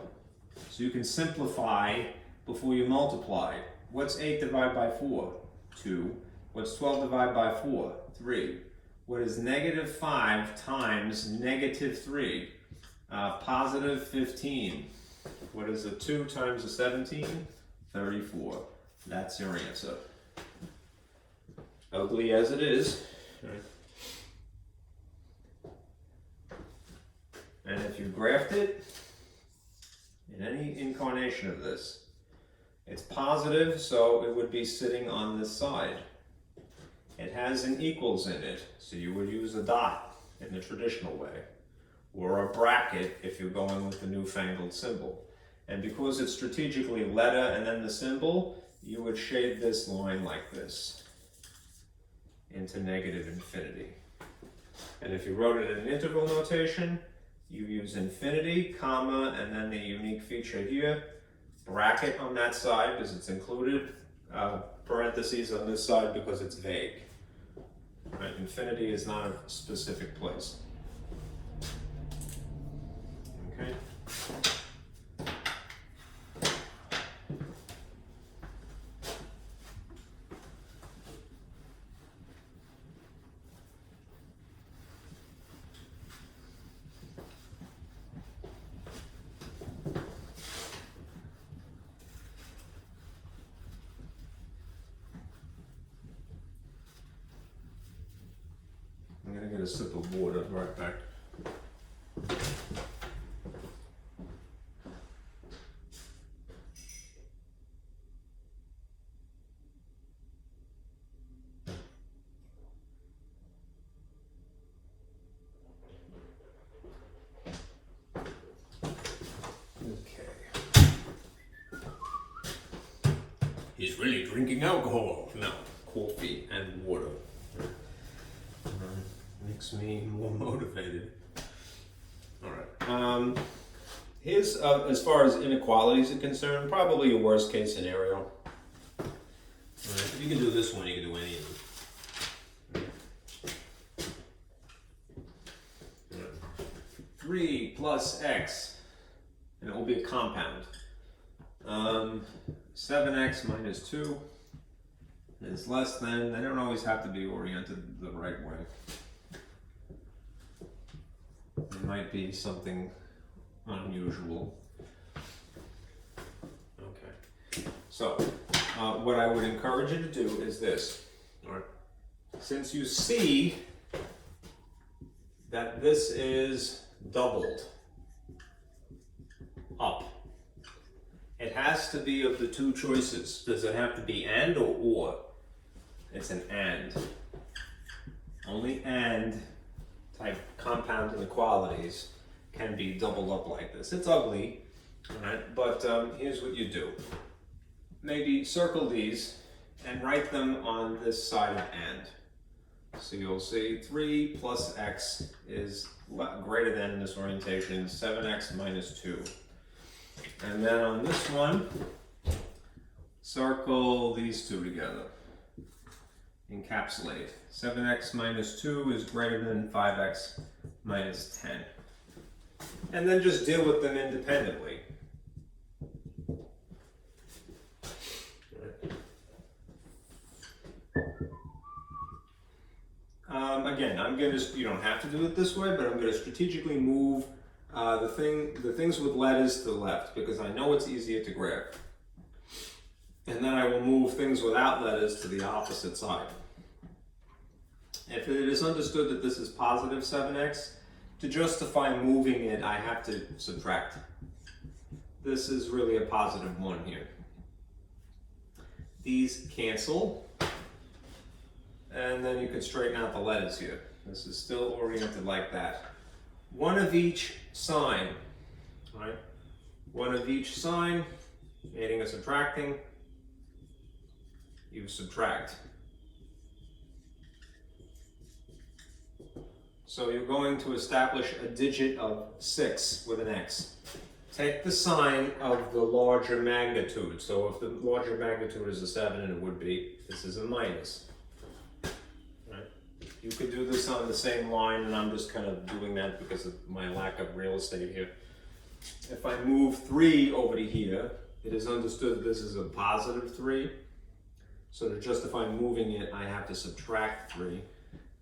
so you can simplify before you multiply. What's 8 divided by 4? 2. What's 12 divided by 4? 3. What is -5 times -3? Positive 15. What is a 2 times a 17? 34. That's your answer. Ugly as it is. Right. And if you graphed it in any incarnation of this, it's positive, so it would be sitting on this side. It has an equals in it, so you would use a dot in the traditional way, or a bracket if you're going with the newfangled symbol. And because it's strategically letter and then the symbol, you would shade this line like this into negative infinity. And if you wrote it in interval notation, you use infinity, comma, and then the unique feature here, bracket on that side because it's included, parentheses on this side because it's vague. Right? Infinity is not a specific place. Okay. I'm gonna get a sip of water right back. Okay. He's really drinking alcohol. No, coffee and water. Makes me more motivated. All right. Here's, as far as inequalities are concerned, probably a worst case scenario. All right. If you can do this one, you can do any of them. All right. 3 plus x, and it will be a compound. 7x minus 2 is less than, they don't always have to be oriented the right way. It might be something unusual. Okay. So, what I would encourage you to do is this. All right. Since you see that this is doubled up, it has to be of the two choices. Does it have to be and or? It's an and. Only and type compound inequalities can be doubled up like this. It's ugly, all right? But here's what you do. Maybe circle these and write them on this side of and. So you'll see 3 plus x is greater than, in this orientation, 7x minus 2. And then on this one, circle these two together. Encapsulate. 7x minus 2 is greater than 5x minus 10. And then just deal with them independently. Again, I'm going to, you don't have to do it this way, but I'm going to strategically move the things with letters to the left because I know it's easier to grab. And then I will move things without letters to the opposite side. If it is understood that this is positive 7x, to justify moving it, I have to subtract. This is really a positive 1 here. These cancel. And then you can straighten out the letters here. This is still oriented like that. One of each sign, right? One of each sign, adding and subtracting, you subtract. So you're going to establish a digit of 6 with an x. Take the sign of the larger magnitude. So if the larger magnitude is a 7, and it would be, this is a minus. You could do this on the same line, and I'm just kind of doing that because of my lack of real estate here. If I move 3 over to here, it is understood that this is a positive 3. So to justify moving it, I have to subtract 3.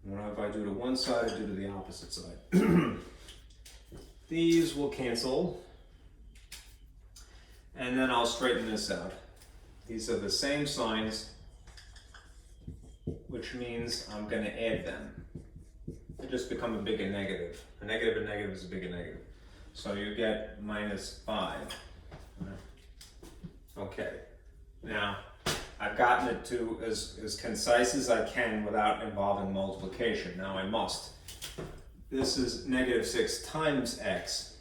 And what if I do to one side, I do to the opposite side? These will cancel. And then I'll straighten this out. These are the same signs, which means I'm going to add them. They just become a bigger negative. A negative and negative is a bigger negative. So you get minus 5. Okay. Now, I've gotten it to as concise as I can without involving multiplication. Now I must. This is negative 6 times x.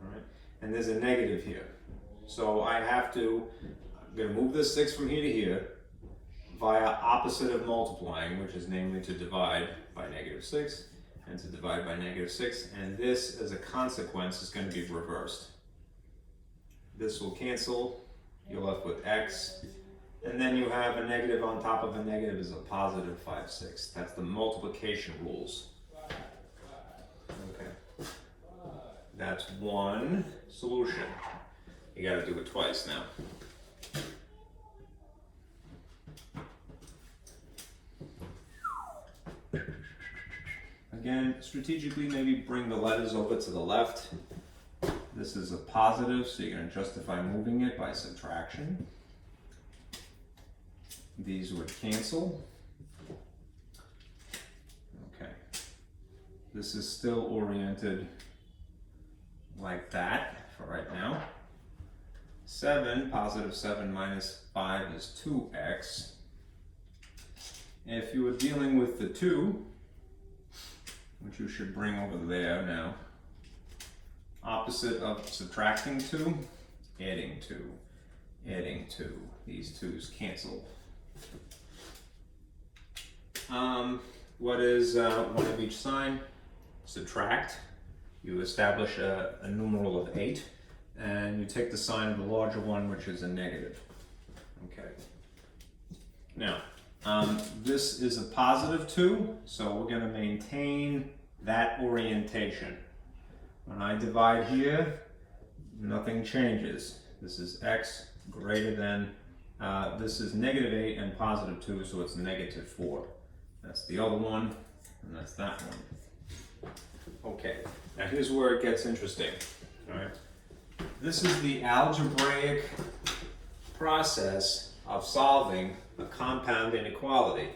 All right? And there's a negative here. So I have to, I'm going to move this 6 from here to here via opposite of multiplying, which is namely to divide by negative 6 and to divide by negative 6. And this, as a consequence, is going to be reversed. This will cancel. You're left with x. And then you have a negative on top of a negative is a positive 5/6. That's the multiplication rules. Okay. That's one solution. You got to do it twice now. Again, strategically, maybe bring the letters over to the left. This is a positive, so you're going to justify moving it by subtraction. These would cancel. Okay. This is still oriented like that for right now. 7, positive 7 minus 5 is 2x. If you were dealing with the 2, which you should bring over there now, opposite of subtracting 2, adding 2, adding 2. These 2's cancel. What is one of each sign? Subtract. You establish a numeral of 8, and you take the sign of the larger one, which is a negative. Okay. Now, this is a positive 2, so we're going to maintain that orientation. When I divide here, nothing changes. This is x greater than This is -8 and +2, so it's -4. That's the other one, and that's that one. Okay, now here's where it gets interesting. All right, this is the algebraic process of solving a compound inequality.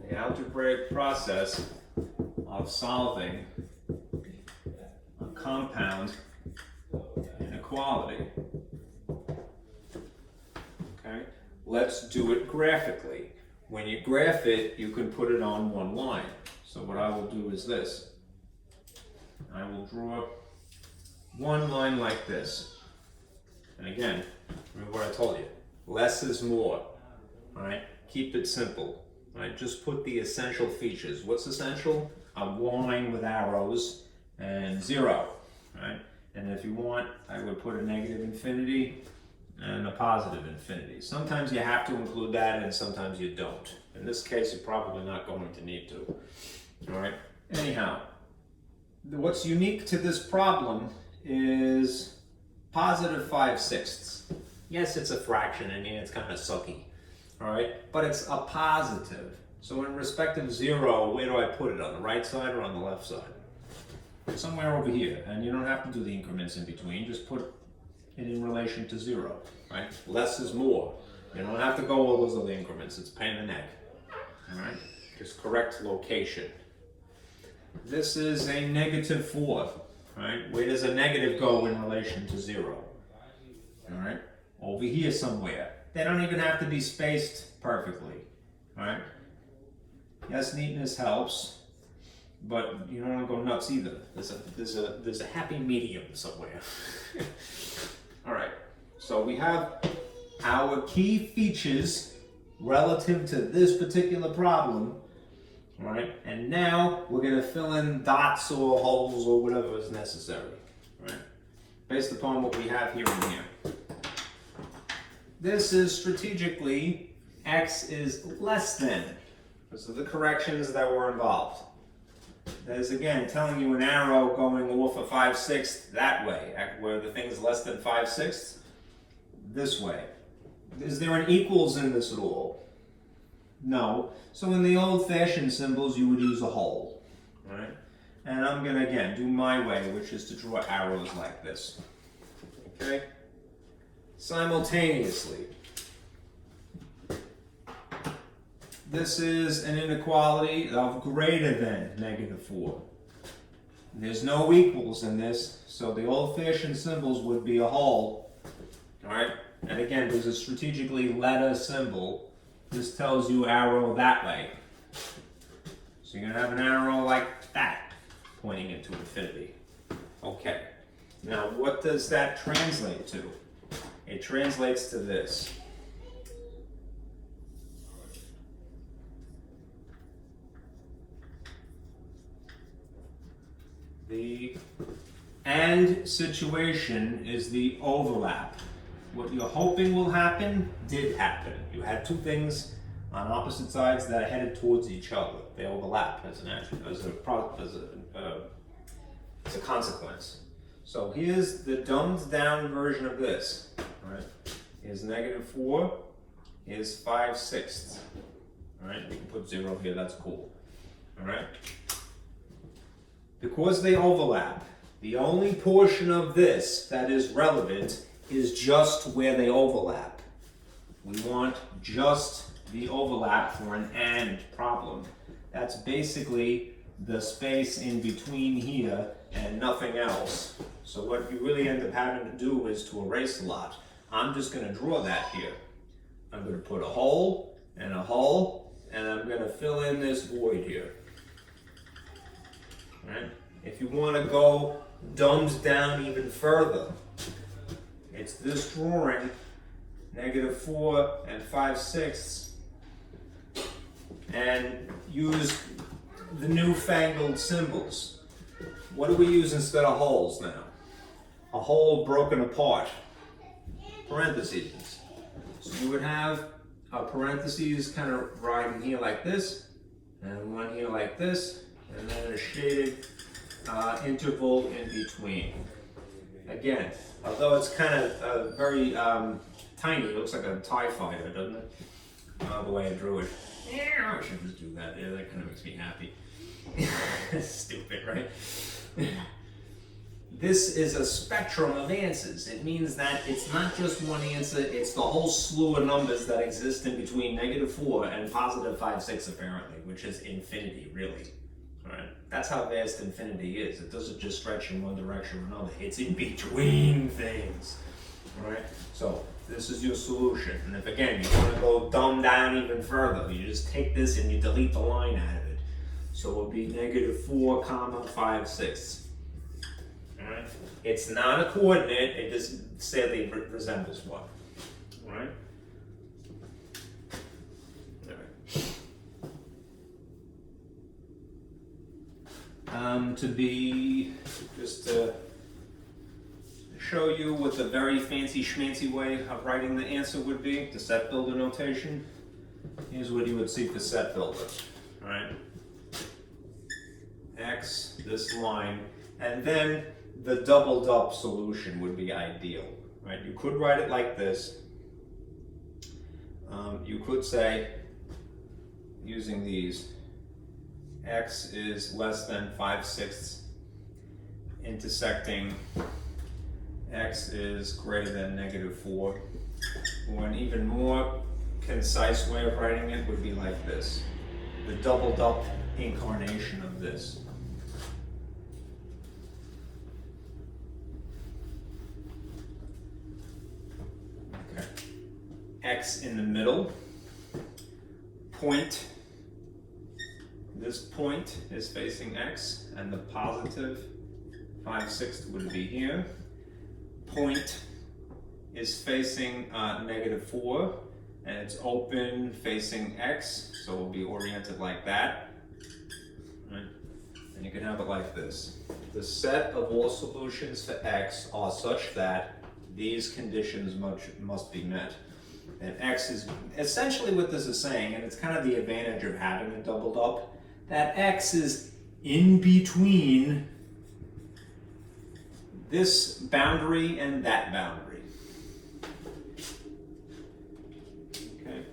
The algebraic process of solving a compound inequality. Okay, let's do it graphically. When you graph it, you can put it on one line. So what I will do is this. I will draw one line like this. And again, remember what I told you. Less is more. All right, keep it simple. All right, just put the essential features. What's essential? A line with arrows and 0. Right? And if you want, I would put a -infinity and a +infinity. Sometimes you have to include that and sometimes you don't. In this case, you're probably not going to need to. All right, anyhow, what's unique to this problem is +5/6. Yes, it's a fraction and it's kind of sucky. All right, but it's a positive. So in respect of 0, where do I put it? On the right side or on the left side? Somewhere over here. And you don't have to do the increments in between. Just put it in relation to 0. Right? Less is more. You don't have to go over those other increments. It's a pain in the neck. All right? Just correct location. This is a -4. Right? Where does a negative go in relation to 0? All right? Over here somewhere. They don't even have to be spaced perfectly. All right? Yes, neatness helps, but you don't want to go nuts either. There's a happy medium somewhere. All right. So we have our key features relative to this particular problem. All right. And now we're going to fill in dots or holes or whatever is necessary. All right. Based upon what we have here and here. This is strategically x is less than. So the corrections that were involved. That is again telling you an arrow going off of 5/6 that way, where the thing is less than 5/6 this way. Is there an equals in this at all? No. So in the old-fashioned symbols, you would use a hole. Right? And I'm going to again do my way, which is to draw arrows like this. Okay? Simultaneously. This is an inequality of greater than -4. There's no equals in this, so the old-fashioned symbols would be a hole. All right? And again, there's a strategically letter symbol. This tells you arrow that way. So you're going to have an arrow like that, pointing into infinity. Okay. Now, what does that translate to? It translates to this. The AND situation is the overlap. What you're hoping will happen did happen. You had two things on opposite sides that are headed towards each other. They overlap as a consequence. So here's the dumbed down version of this. All right? Here's -4. Here's 5/6. All right? You can put 0 here. That's cool. All right? Because they overlap, the only portion of this that is relevant is just where they overlap. We want just the overlap for an AND problem. That's basically the space in between here and nothing else. So what you really end up having to do is to erase a lot. I'm just going to draw that here. I'm going to put a hole, and I'm going to fill in this void here. Right? If you want to go dumbed down even further, it's this drawing, -4 and 5/6, and use the newfangled symbols. What do we use instead of holes now? A hole broken apart, parentheses. So you would have a parentheses kind of riding here like this, and one here like this, and then a shaded interval in between. Again, although it's kind of very tiny, it looks like a TIE fighter, doesn't it? The way I drew it. Yeah, I should just do that. Yeah, that kind of makes me happy. Stupid, right? This is a spectrum of answers. It means that it's not just one answer, it's the whole slew of numbers that exist in between -4 and +5, 6 apparently, which is infinity, really. Alright? That's how vast infinity is. It doesn't just stretch in one direction or another. It's in between things. Alright? So, this is your solution. And if, again, you want to go dumb down even further, you just take this and you delete the line out of it. So it will be -4, 5, 6. Alright? It's not a coordinate, it just sadly resembles one. Alright? To show you what the very fancy schmancy way of writing the answer would be, the set builder notation, here's what you would see for set builder. Alright? X, this line, and then the doubled up solution would be ideal. Right? You could write it like this. You could say, using these, x is less than 5/6 intersecting x is greater than -4. Or an even more concise way of writing it would be like this. The doubled up incarnation of this. Okay. X in the middle. Point. This point is facing x, and the positive 5/6 would be here. Point is facing -4, and it's open facing x, so it will be oriented like that. Right? And you can have it like this. The set of all solutions for x are such that these conditions must be met. And x is essentially what this is saying, and it's kind of the advantage of having it doubled up, that x is in between this boundary and that boundary. Okay.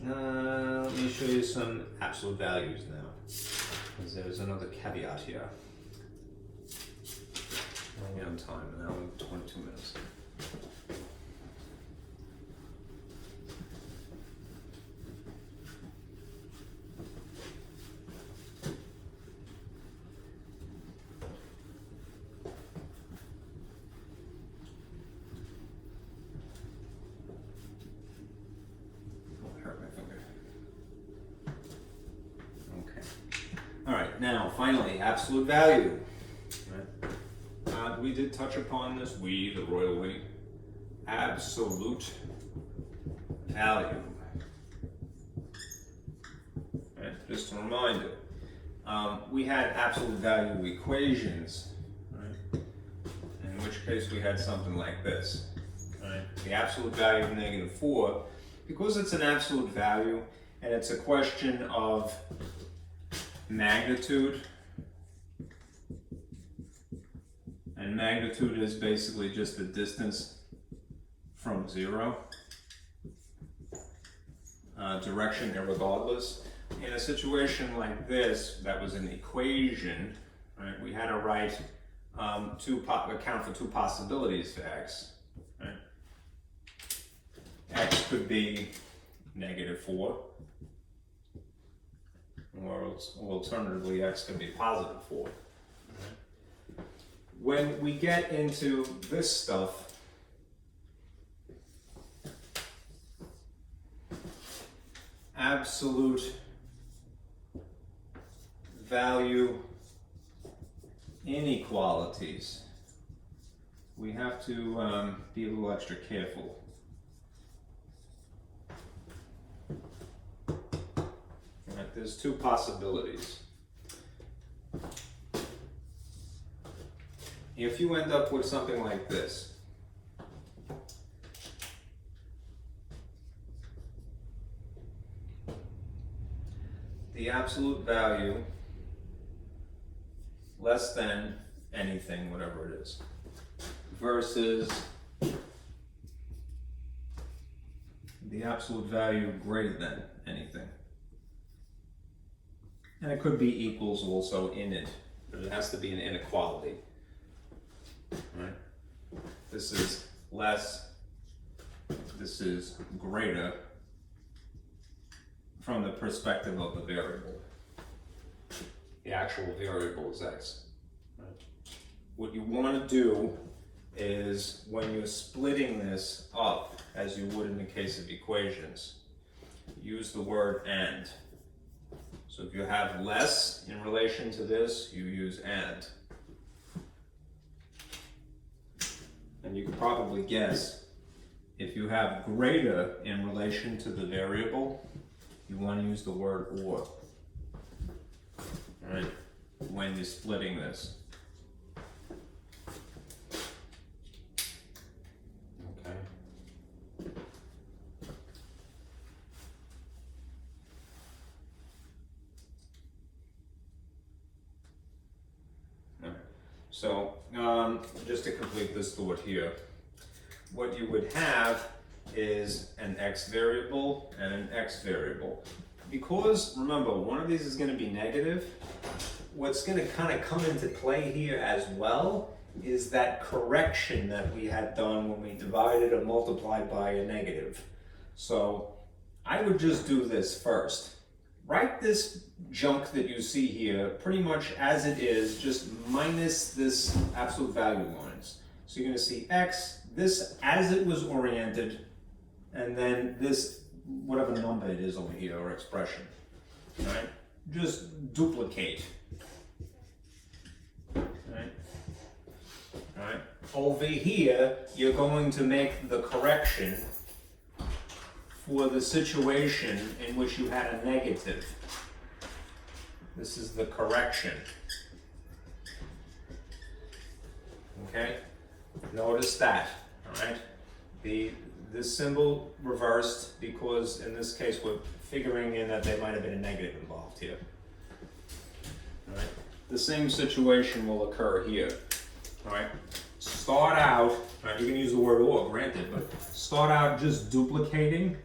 Let me show you some absolute values now, because there's another caveat here. Only on time, an hour and 22 minutes. Now, finally, absolute value. Right. We did touch upon this, the royal we. Absolute value. Right. Just a reminder, we had absolute value equations, right? In which case we had something like this. Right. The absolute value of -4, because it's an absolute value and it's a question of magnitude, and magnitude is basically just the distance from 0, direction irregardless. In a situation like this, that was an equation, right? We had to write account for two possibilities for x. Right? X could be -4. Or alternatively, x could be +4. When we get into this stuff, absolute value inequalities, we have to be a little extra careful. There's two possibilities. If you end up with something like this, the absolute value less than anything, whatever it is, versus the absolute value greater than anything. And it could be equals also in it, but it has to be an inequality. Right? This is less, this is greater from the perspective of the variable. The actual variable is x. Right? What you want to do is, when you're splitting this up, as you would in the case of equations, use the word and. So if you have less in relation to this, you use and. And you can probably guess, if you have greater in relation to the variable, you want to use the word or. Right? When you're splitting this. Okay. So, just to complete this thought here, what you would have is an x variable and an x variable. Because, remember, one of these is going to be negative, what's going to kind of come into play here as well is that correction that we had done when we divided or multiplied by a negative. So, I would just do this first. Write this junk that you see here pretty much as it is, just minus this absolute value lines. So you're going to see x, this as it was oriented, and then this, whatever number it is over here, or expression. Right? Just duplicate. Right? Right? Over here, you're going to make the correction for the situation in which you had a negative. This is the correction. Okay? Notice that, all right? This symbol reversed because in this case we're figuring in that there might have been a negative involved here. All right? The same situation will occur here. All right? Start out, all right, you can use the word or, granted, but start out just duplicating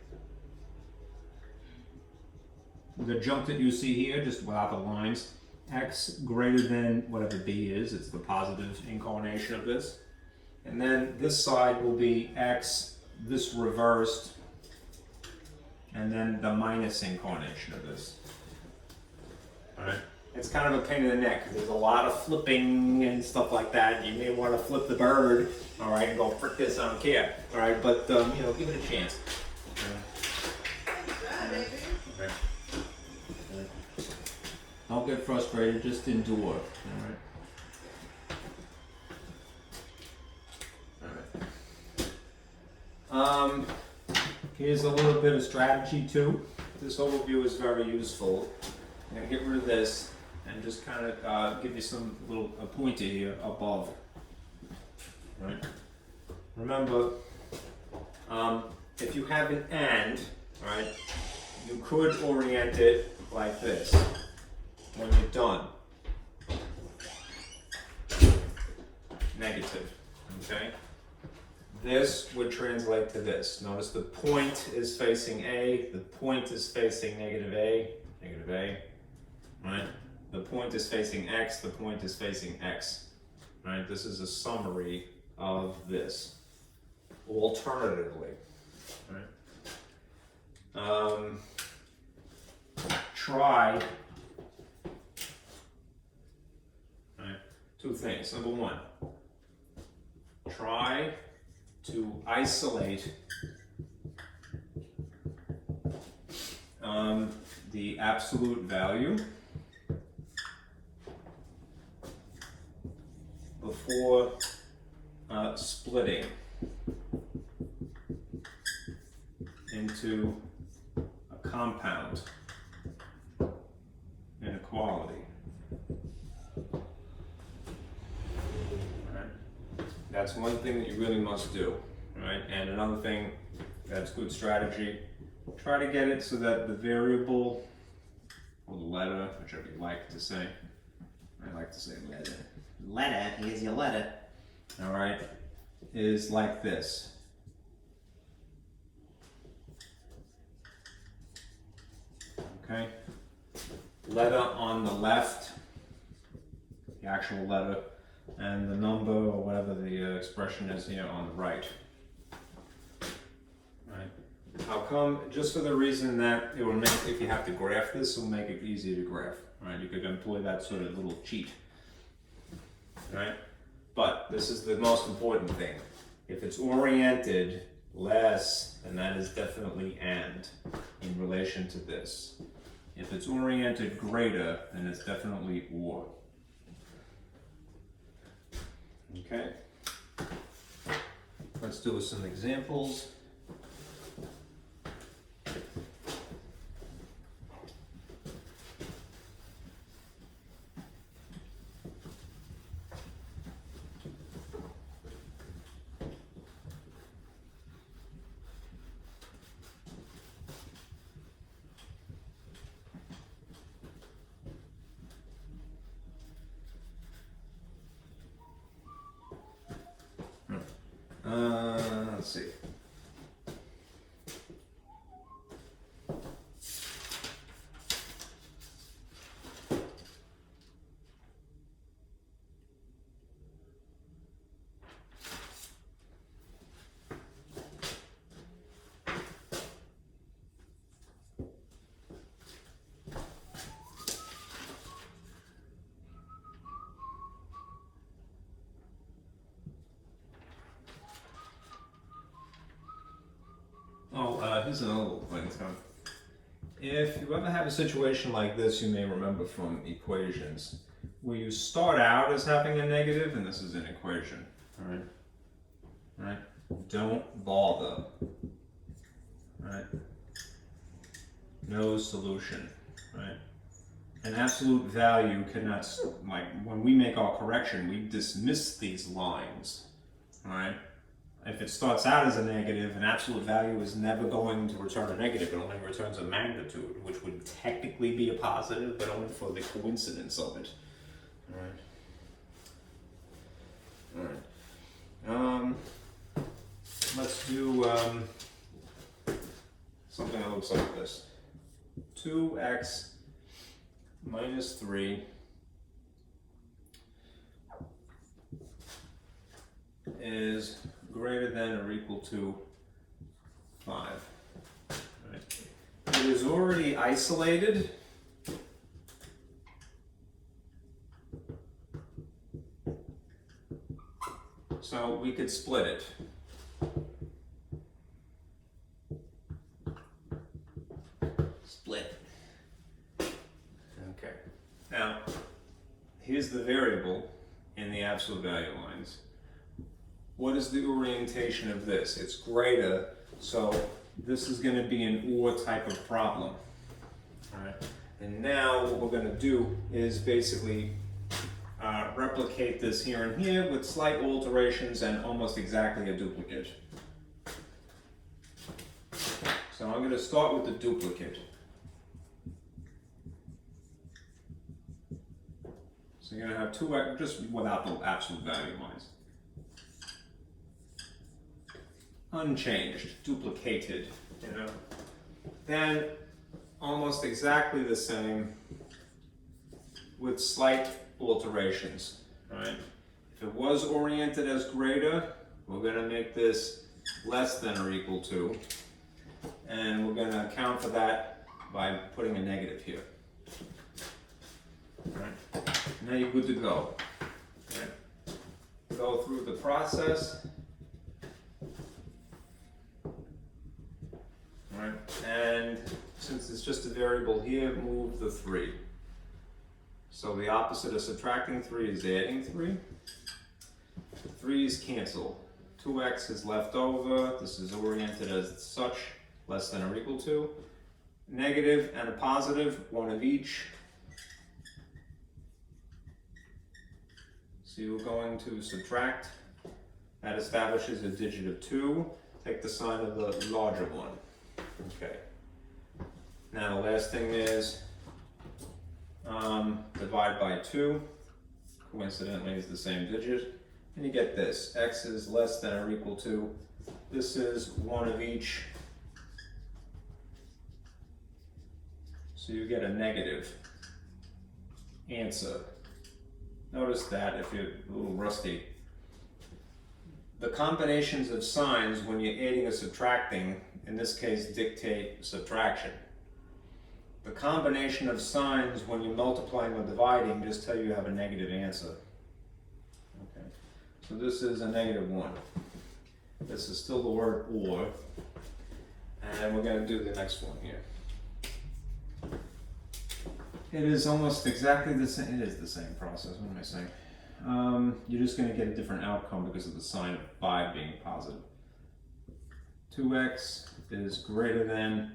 the junk that you see here, just without the lines. X greater than whatever b is, it's the positive incarnation of this. And then this side will be x, this reversed, and then the minus incarnation of this. Alright? It's kind of a pain in the neck, because there's a lot of flipping and stuff like that. You may want to flip the bird, alright, and go, frick this, I don't care. Alright, but, you know, give it a chance. Okay. Don't get frustrated, just endure. Alright. Here's a little bit of strategy too. This overview is very useful. I'm going to get rid of this and just kind of give you some little pointer here above. Right. Remember, if you have an and, right, you could orient it like this when you're done. Negative, okay? This would translate to this. Notice the point is facing A, the point is facing negative A, right? The point is facing X, the point is facing X, right? This is a summary of this. Alternatively, right? Try, right? Two things. Number one, try to isolate the absolute value before splitting into a compound inequality. That's one thing that you really must do, right? And another thing that's good strategy, try to get it so that the variable or the letter, whichever you like to say. I like to say letter. Letter, here's your letter. All right, is like this. Okay, letter on the left, the actual letter, and the number or whatever the expression is here on the right. Right. How come? Just for the reason that it will make, if you have to graph this, it will make it easier to graph. Right? You could employ that sort of little cheat. Right? But this is the most important thing. If it's oriented less, then that is definitely and in relation to this. If it's oriented greater, then it's definitely or. Okay. Let's do some examples. Let's see. Here's another little thing. So, if you ever have a situation like this, you may remember from equations, where you start out as having a negative, and this is an equation, all right? Right? Don't bother, right? No solution, right? An absolute value cannot, like when we make our correction, we dismiss these lines, all right? If it starts out as a negative, an absolute value is never going to return a negative. It only returns a magnitude, which would technically be a positive, but only for the coincidence of it. All right. Let's do something that looks like this. 2x minus 3 is greater than or equal to 5. Right. It is already isolated. So we could split it. Split. Okay. Now, here's the variable in the absolute value lines. What is the orientation of this? It's greater, so this is going to be an or type of problem. All right. And now what we're going to do is basically replicate this here and here with slight alterations and almost exactly a duplicate. So I'm going to start with the duplicate. So you're going to have 2x, just without the absolute value lines. Unchanged, duplicated, you know. Then almost exactly the same with slight alterations, right? If it was oriented as greater, we're going to make this less than or equal to, and we're going to account for that by putting a negative here. All right. Now you're good to go. Right. Go through the process. Right. And since it's just a variable here, move the 3. So the opposite of subtracting 3 is adding 3. 3's cancel. 2x is left over. This is oriented as such, less than or equal to. Negative and a positive, one of each. So you're going to subtract. That establishes a digit of 2. Take the sign of the larger one. Okay. Now the last thing is divide by 2, coincidentally is the same digit, and you get this. X is less than or equal to, this is one of each, so you get a negative answer. Notice that if you're a little rusty, the combinations of signs when you're adding or subtracting, in this case, dictate subtraction. The combination of signs when you're multiplying or dividing just tell you have a negative answer. Okay, so this is a -1. This is still the word or, and we're going to do the next one here. It is almost exactly the same. It is the same process. What am I saying? You're just going to get a different outcome because of the sign of 5 being positive. 2x is greater than,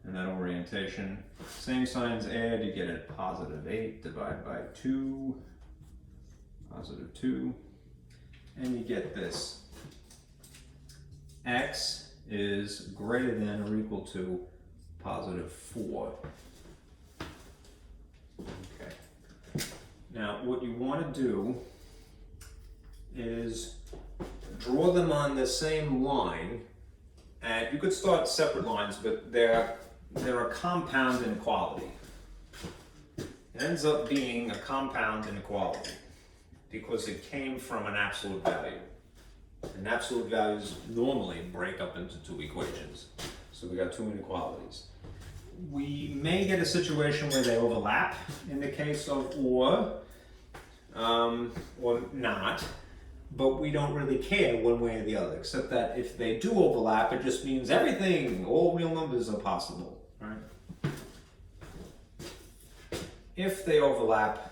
and that orientation. Same signs add, you get a +8, divide by 2, +2, and you get this. X is greater than or equal to +4. Okay. Now, what you want to do is draw them on the same line, and you could start separate lines, but they're a compound inequality. It ends up being a compound inequality because it came from an absolute value. And absolute values normally break up into 2 equations. So we got 2 inequalities. We may get a situation where they overlap in the case of or not, but we don't really care one way or the other, except that if they do overlap, it just means everything, all real numbers are possible, right? If they overlap,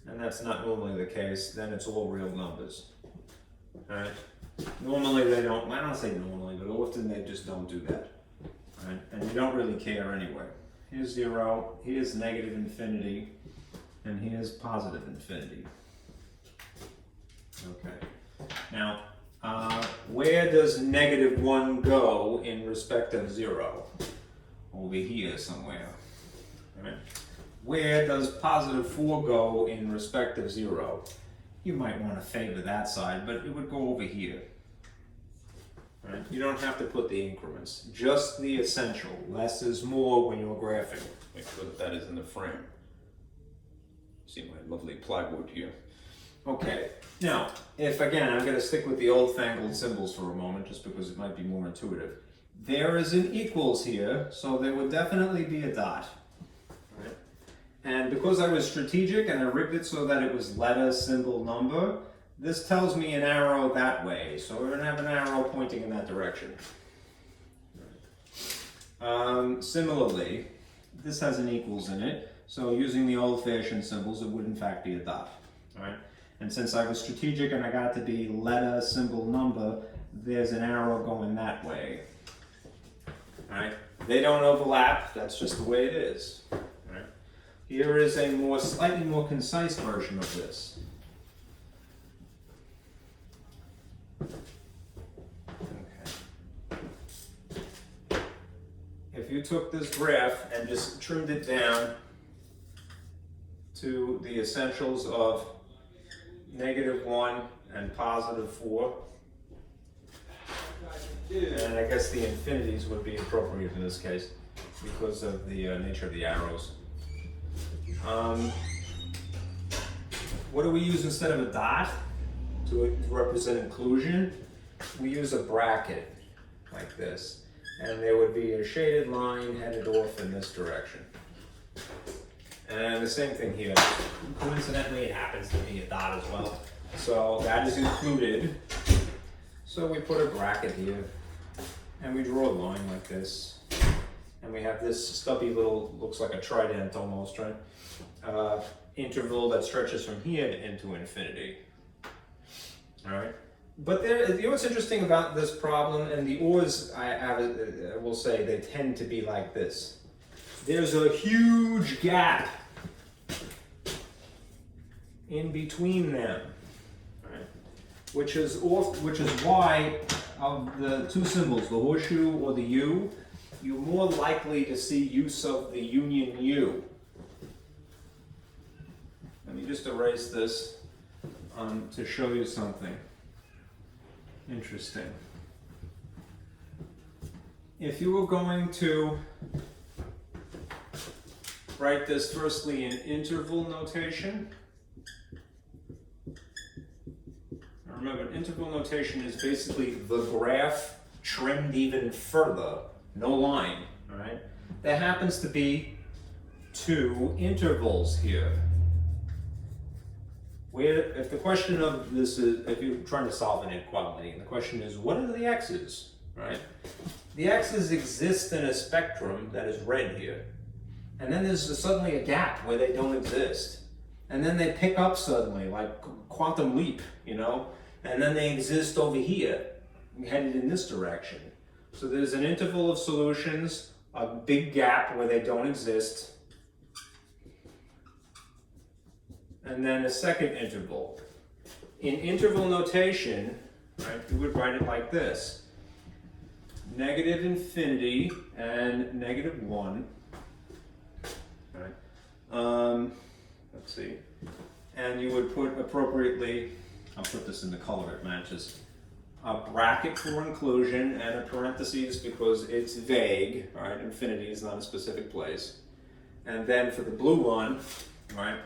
and that's not normally the case, then it's all real numbers, right? Normally they don't, I don't say normally, but often they just don't do that. Right? And you don't really care anyway. Here's 0, here's -infinity, and here's +infinity. Okay. Now, where does -1 go in respect of 0? Over here somewhere. Right? Where does +4 go in respect of 0? You might want to favor that side, but it would go over here. Right? You don't have to put the increments, just the essential. Less is more when you're graphing. Make sure that is in the frame. See my lovely plywood here. Okay, now, if again, I'm going to stick with the old-fangled symbols for a moment, just because it might be more intuitive. There is an equals here, so there would definitely be a dot. Right? And because I was strategic and I rigged it so that it was letter, symbol, number, this tells me an arrow that way, so we're going to have an arrow pointing in that direction. Similarly, this has an equals in it, so using the old-fashioned symbols, it would in fact be a dot. All right? And since I was strategic and I got it to be letter, symbol, number, there's an arrow going that way. All right? They don't overlap, that's just the way it is. All right? Here is a slightly more concise version of this. If you took this graph and just trimmed it down to the essentials of -1 and +4, and I guess the infinities would be appropriate in this case because of the nature of the arrows. What do we use instead of a dot to represent inclusion? We use a bracket like this. And there would be a shaded line headed off in this direction. And the same thing here. Coincidentally, it happens to be a dot as well. So that is included. So we put a bracket here, and we draw a line like this. And we have this stubby little, looks like a trident almost, right? Interval that stretches from here into infinity. All right? But you know what's interesting about this problem, and the ors, I will say, they tend to be like this. There's a huge gap in between them, right? Which is why of the 2 symbols, the horseshoe or the U, you're more likely to see use of the union U. Let me just erase this to show you something interesting. If you were going to write this firstly in interval notation, remember, interval notation is basically the graph trimmed even further, no line, all right? There happens to be two intervals here. Where, if the question of this is, if you're trying to solve an inequality, and the question is, what are the x's, right? The x's exist in a spectrum that is red here. And then there's suddenly a gap where they don't exist. And then they pick up suddenly, like quantum leap, you know? And then they exist over here, headed in this direction. So there's an interval of solutions, a big gap where they don't exist, and then a second interval. In interval notation, right, you would write it like this: negative infinity and negative 1. Right. Let's see. And you would put appropriately, I'll put this in the color it matches, a bracket for inclusion and a parentheses because it's vague, right? Infinity is not a specific place. And then for the blue one, right,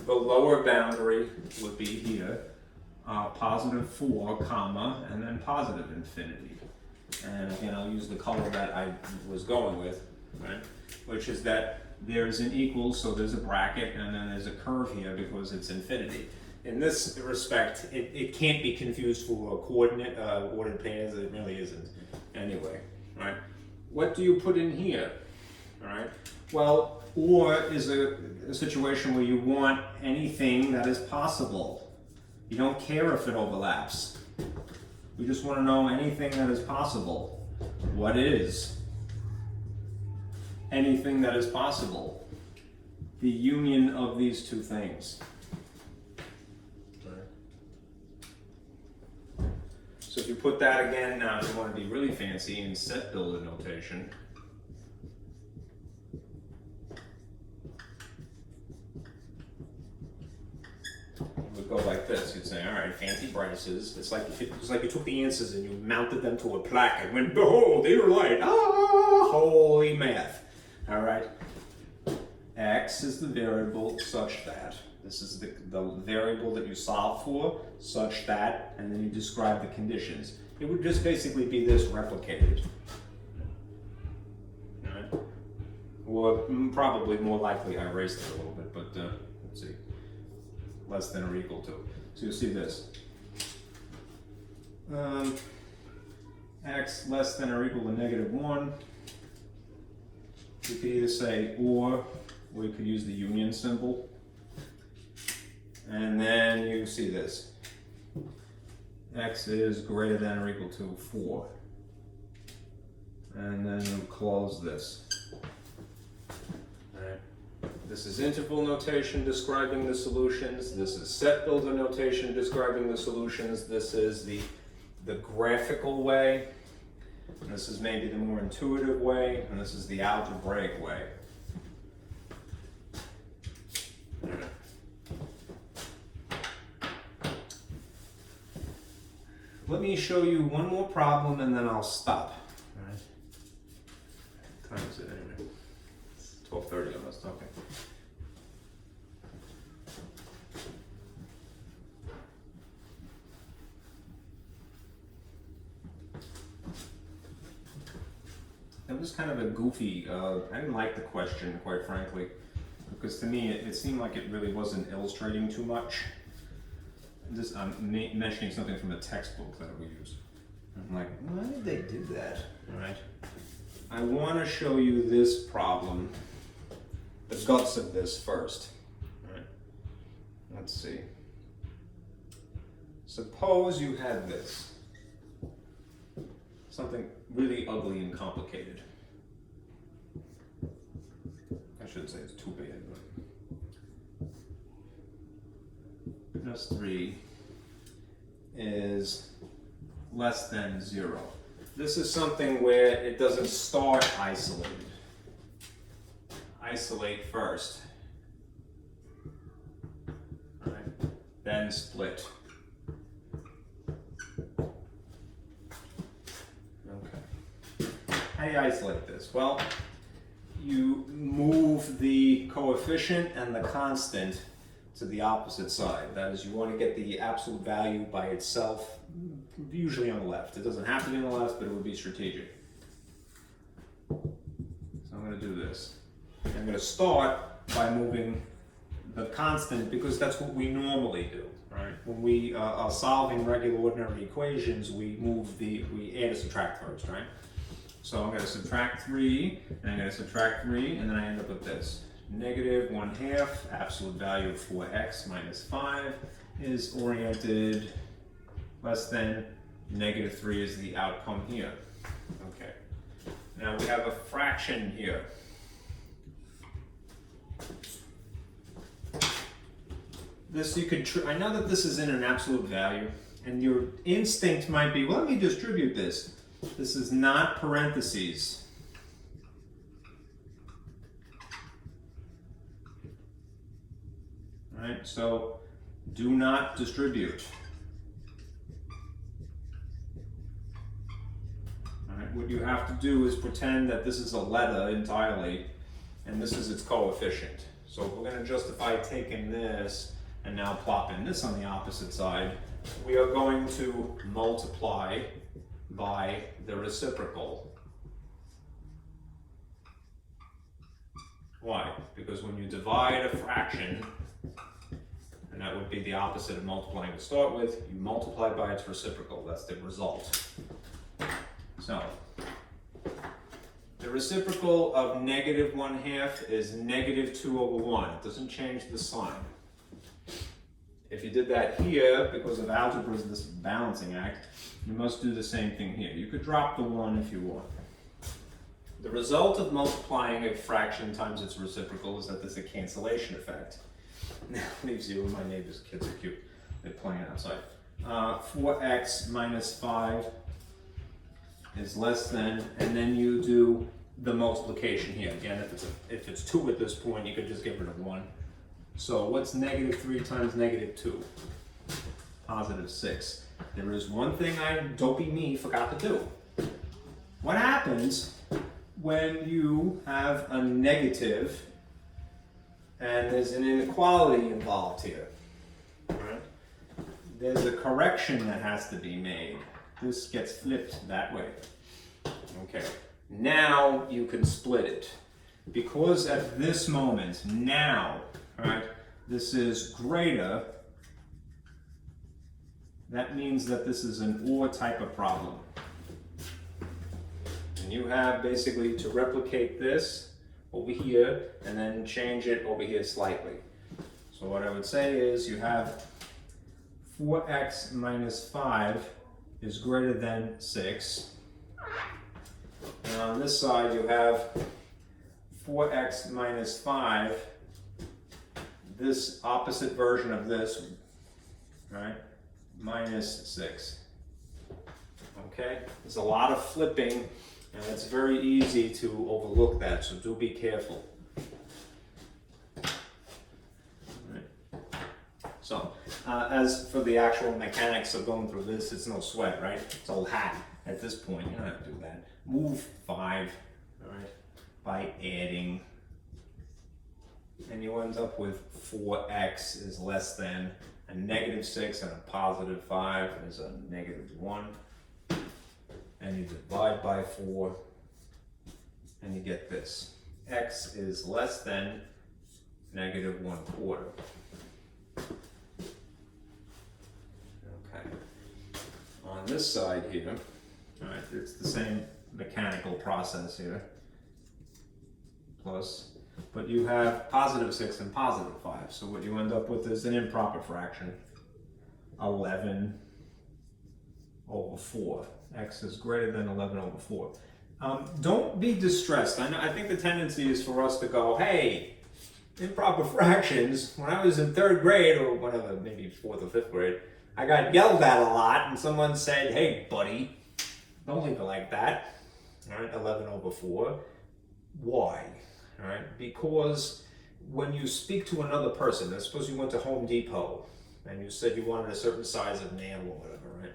the lower boundary would be here, positive 4, comma, and then positive infinity. And again, I'll use the color that I was going with, right? Which is that there's an equal, so there's a bracket, and then there's a curve here because it's infinity. In this respect, it can't be confused for coordinate ordered pairs. It really isn't. Anyway, right? What do you put in here? All right. Well, or is a situation where you want anything that is possible. You don't care if it overlaps. You just want to know anything that is possible. What is anything that is possible? The union of these two things. So if you put that again, now if you want to be really fancy in set builder notation, it would go like this. You'd say, all right, fancy prices. It's like you took the answers and you mounted them to a plaque and went, behold, they were right. Ah, holy math. All right. X is the variable such that. This is the variable that you solve for, such that, and then you describe the conditions. It would just basically be this replicated. All right. Or probably more likely, I erased it a little bit, but let's see. Less than or equal to. So you'll see this. X less than or equal to negative 1. You could either say or we could use the union symbol. And then you see this. X is greater than or equal to 4. And then you close this. All right. This is interval notation describing the solutions. This is set builder notation describing the solutions. This is the graphical way. And this is maybe the more intuitive way. And this is the algebraic way. All right. Let me show you one more problem and then I'll stop. All right. What time is it anyway? It's 12:30 almost. Okay. That was kind of a goofy, I didn't like the question, quite frankly, because to me it seemed like it really wasn't illustrating too much. I'm mentioning something from a textbook that we use. I'm like, why did they do that? All right. I want to show you this problem, the guts of this first. All right. Let's see. Suppose you had this. Something really ugly and complicated. I shouldn't say it's too bad, but plus 3 is less than 0. This is something where it doesn't start isolated. Isolate first, right? Then split. Okay. How do you isolate this? Well, you move the coefficient and the constant to the opposite side. That is, you want to get the absolute value by itself, usually on the left. It doesn't have to be on the left, but it would be strategic. So I'm going to do this. I'm going to start by moving the constant because that's what we normally do, right? When we are solving regular ordinary equations, we add and subtract first, right? So I'm going to subtract 3, and I'm going to subtract 3, and then I end up with this. Negative 1/2, absolute value of 4x minus 5 is oriented less than negative 3 is the outcome here. Okay. Now we have a fraction here. This you could, I know that this is in an absolute value, and your instinct might be, well, let me distribute this. This is not parentheses. Right, so do not distribute. All right, what you have to do is pretend that this is a letter entirely, and this is its coefficient. So if we're going to justify taking this and now plopping this on the opposite side, we are going to multiply by the reciprocal. Why? Because when you divide a fraction, and that would be the opposite of multiplying to start with, you multiply by its reciprocal. That's the result. So, the reciprocal of negative 1/2 is negative 2/1. It doesn't change the sign. If you did that here, because of algebra is this balancing act, you must do the same thing here. You could drop the 1 if you want. The result of multiplying a fraction times its reciprocal is that there's a cancellation effect. Now leaves you and my neighbor's kids are cute. They're playing outside. 4x minus 5 is less than, and then you do the multiplication here. Again, if it's 2 at this point, you could just get rid of 1. So what's negative 3 times negative 2? Positive 6. There is one thing I, dopey me, forgot to do. What happens when you have a negative and there's an inequality involved here? Right? There's a correction that has to be made. This gets flipped that way. Okay, now you can split it. Because at this moment, now, right, this is greater, that means that this is an OR type of problem. And you have basically to replicate this over here and then change it over here slightly. So what I would say is you have 4x minus 5 is greater than 6. And on this side you have 4x minus 5, this opposite version of this, right, minus 6. Okay, there's a lot of flipping and it's very easy to overlook that, so do be careful. So, as for the actual mechanics of going through this, it's no sweat, right? It's all hat at this point. You don't have to do that. Move 5, all right, by adding, and you end up with 4x is less than a negative 6 and a positive 5 is a negative 1. And you divide by 4, and you get this. X is less than negative 1/4. Okay. On this side here, all right, it's the same mechanical process here. Plus, but you have positive 6 and positive 5. So what you end up with is an improper fraction. 11/4. X is greater than 11/4. Don't be distressed. I think the tendency is for us to go, hey, improper fractions. When I was in 3rd grade or whatever, maybe 4th or 5th grade, I got yelled at a lot and someone said, hey buddy, Don't leave it like that. All right, 11 over 4. Why? All right, because when you speak to another person, let's suppose you went to Home Depot and you said you wanted a certain size of nail or whatever, right?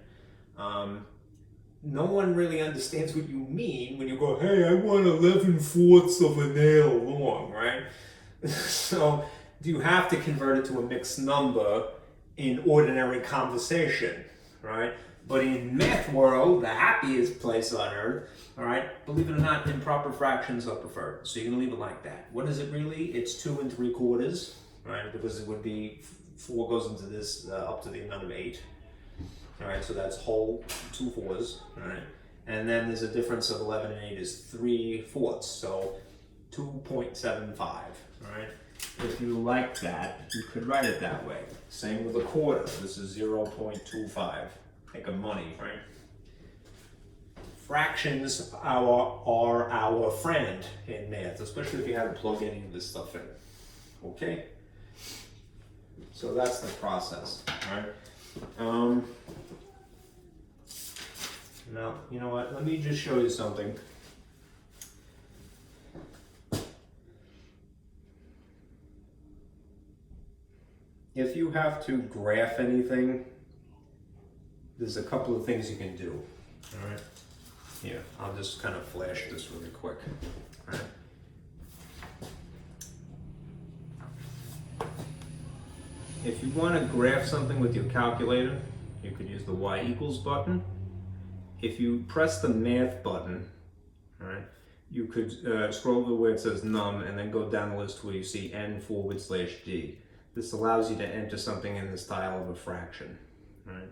No one really understands what you mean when you go, hey, I want 11/4 of a nail long, right? So you have to convert it to a mixed number in ordinary conversation, right? But in math world, the happiest place on earth, all right, believe it or not, improper fractions are preferred. So you're gonna leave it like that. What is it really? It's 2 3/4, right? Because it would be 4 goes into this up to the amount of 8. All right, so that's whole 2 4s, all right? And then there's a difference of 11 and 8 is 3/4, so 2.75, all right? If you like that, you could write it that way. Same with a quarter. This is 0.25. Think of money, right? Fractions are our friend in math, especially if you have to plug any of this stuff in. Okay? So that's the process, right? Now, you know what? Let me just show you something. If you have to graph anything, there's a couple of things you can do. All right. Here, I'll just kind of flash this really quick. All right. If you want to graph something with your calculator, you could use the y equals button. If you press the math button, all right, you could scroll to where it says num and then go down the list where you see n/d. This allows you to enter something in the style of a fraction, right?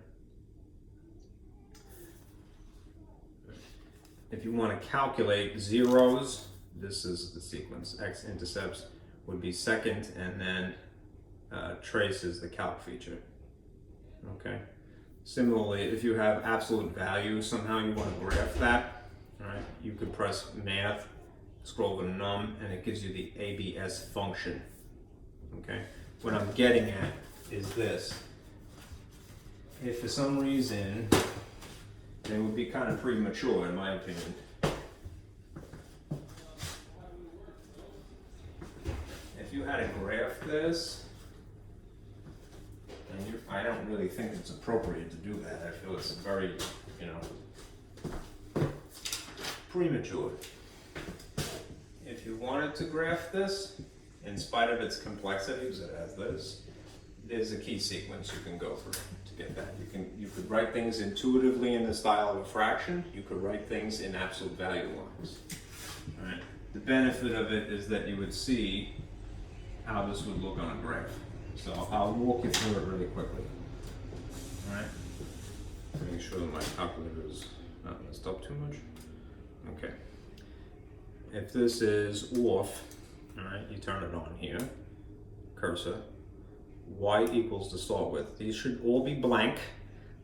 If you want to calculate zeros, this is the sequence. X-intercepts would be second, and then trace is the calc feature, okay? Similarly, if you have absolute value, somehow you want to graph that, all right? You could press math, scroll to num, and it gives you the ABS function, okay? What I'm getting at is this. If for some reason, it would be kind of premature in my opinion. If you had to graph this, and I don't really think it's appropriate to do that. I feel it's very, premature. If you wanted to graph this, in spite of its complexity, because it has this, there's a key sequence you can go through to get that. You could write things intuitively in the style of a fraction. You could write things in absolute value lines. All right. The benefit of it is that you would see how this would look on a graph. So I'll walk you through it really quickly. All right. Make sure that my calculator is not messed up too much. Okay. If this is off, all right, you turn it on here, cursor, y equals to start with. These should all be blank.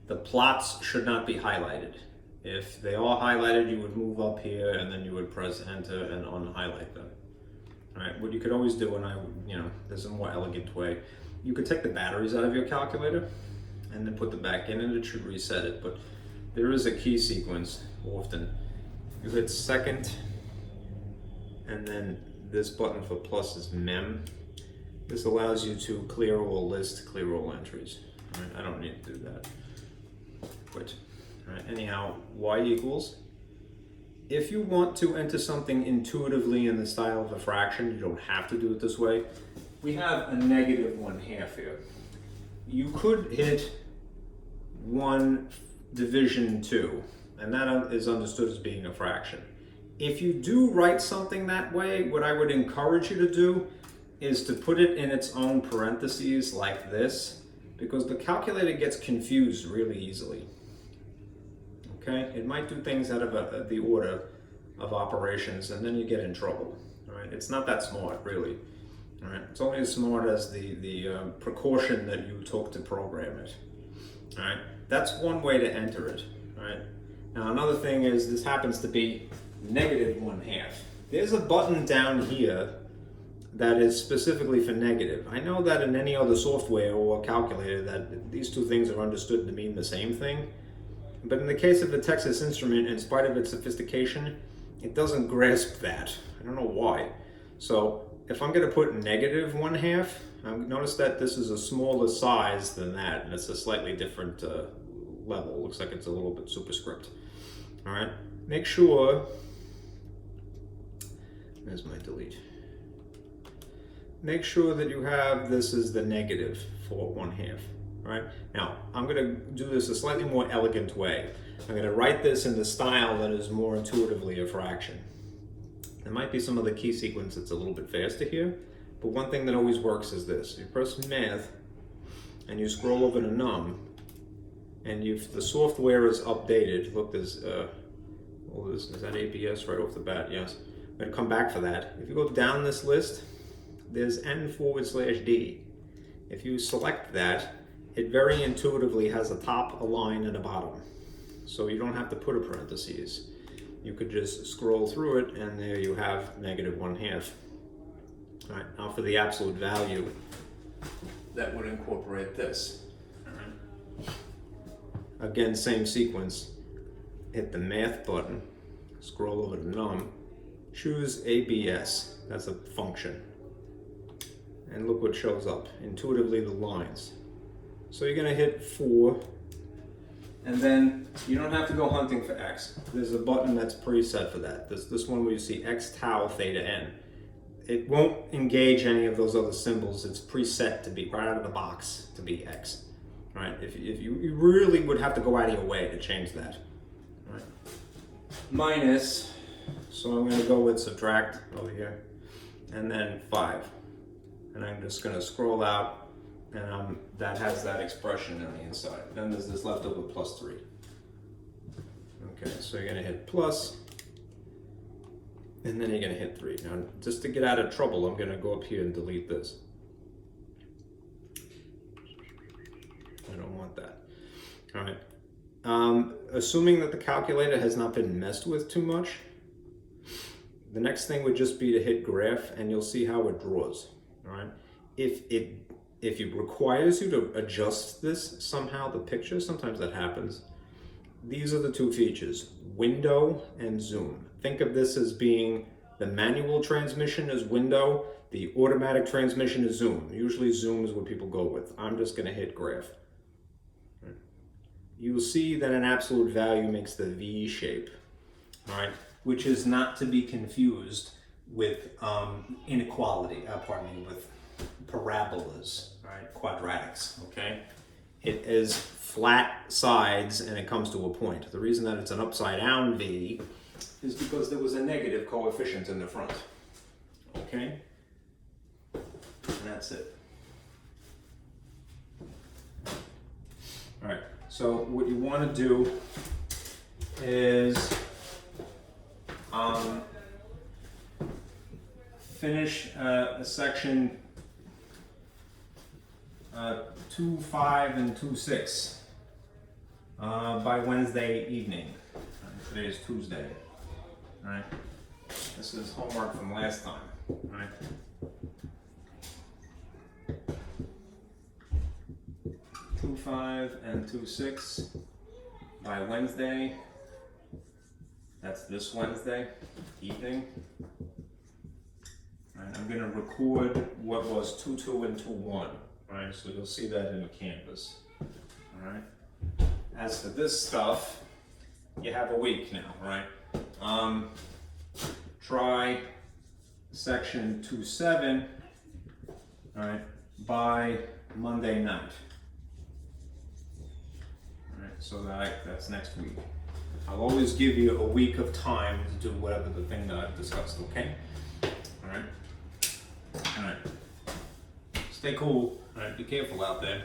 The plots should not be highlighted. If they are highlighted, you would move up here and then you would press enter and unhighlight them. All right, what you could always do, and there's a more elegant way, you could take the batteries out of your calculator and then put them back in and it should reset it. But there is a key sequence often. You hit second and then this button for plus is mem. This allows you to clear all list, clear all entries. All right, I don't need to do that. Quit. All right, anyhow, y equals. If you want to enter something intuitively in the style of a fraction, you don't have to do it this way. We have a -1/2 here. You could hit 1 division 2, and that is understood as being a fraction. If you do write something that way, what I would encourage you to do is to put it in its own parentheses like this, because the calculator gets confused really easily. Okay, it might do things out of the order of operations, and then you get in trouble. All right, it's not that smart, really. All right, it's only as smart as the precaution that you took to program it. All right, that's one way to enter it. All right. Now another thing is this happens to be -1/2. There's a button down here that is specifically for negative. I know that in any other software or calculator that these two things are understood to mean the same thing. But in the case of the Texas Instrument, in spite of its sophistication, it doesn't grasp that. I don't know why. So if I'm going to put negative 1/2, notice that this is a smaller size than that, and it's a slightly different level. Looks like it's a little bit superscript. All right, make sure, there's my delete. Make sure that you have this as the negative for 1/2. All right, now I'm going to do this a slightly more elegant way. I'm going to write this in the style that is more intuitively a fraction. There might be some of the key sequence that's a little bit faster here, but one thing that always works is this. You press math and you scroll over to num, and if the software is updated, look, there's is that APS right off the bat? Yes. I'm going to come back for that. If you go down this list, there's n/d. If you select that, it very intuitively has a top, a line, and a bottom. So you don't have to put a parentheses. You could just scroll through it, and there you have negative 1/2. All right, now for the absolute value, that would incorporate this. All right. Again, same sequence. Hit the math button, scroll over to num, choose ABS, that's a function. And look what shows up, intuitively the lines. So you're gonna hit 4, and then you don't have to go hunting for X. There's a button that's preset for that. This one where you see X tau theta n. It won't engage any of those other symbols. It's preset to be right out of the box to be X. All right, if you really would have to go out of your way to change that. All right. Minus, so I'm gonna go with subtract over here, and then 5. And I'm just gonna scroll out, and that has that expression on the inside. Then there's this leftover plus 3. Okay, so you're gonna hit plus, and then you're gonna hit 3. Now, just to get out of trouble, I'm gonna go up here and delete this. I don't want that. All right. Assuming that the calculator has not been messed with too much, the next thing would just be to hit graph, and you'll see how it draws. All right. If it requires you to adjust this somehow, the picture, sometimes that happens. These are the two features, window and zoom. Think of this as being the manual transmission is window, the automatic transmission is zoom. Usually zoom is what people go with. I'm just gonna hit graph. You will see that an absolute value makes the V shape, all right, which is not to be confused with inequality, with parabolas, right, quadratics, okay? It is flat sides and it comes to a point. The reason that it's an upside down V is because there was a negative coefficient in the front, okay? And that's it. All right, so what you want to do is finish section 2.5 and 2.6 by Wednesday evening. Today is Tuesday. All right. This is homework from last time. All right. Two 5 and 2.6 by Wednesday. That's this Wednesday evening. And I'm going to record what was 2.2 and 2.1. Right, so you'll see that in the Canvas. All right. As for this stuff, you have a week now, right? Try section 2.7, all right, by Monday night. All right, so that's next week. I'll always give you a week of time to do whatever the thing that I've discussed. Okay. All right. All right. Stay cool. All right, be careful out there.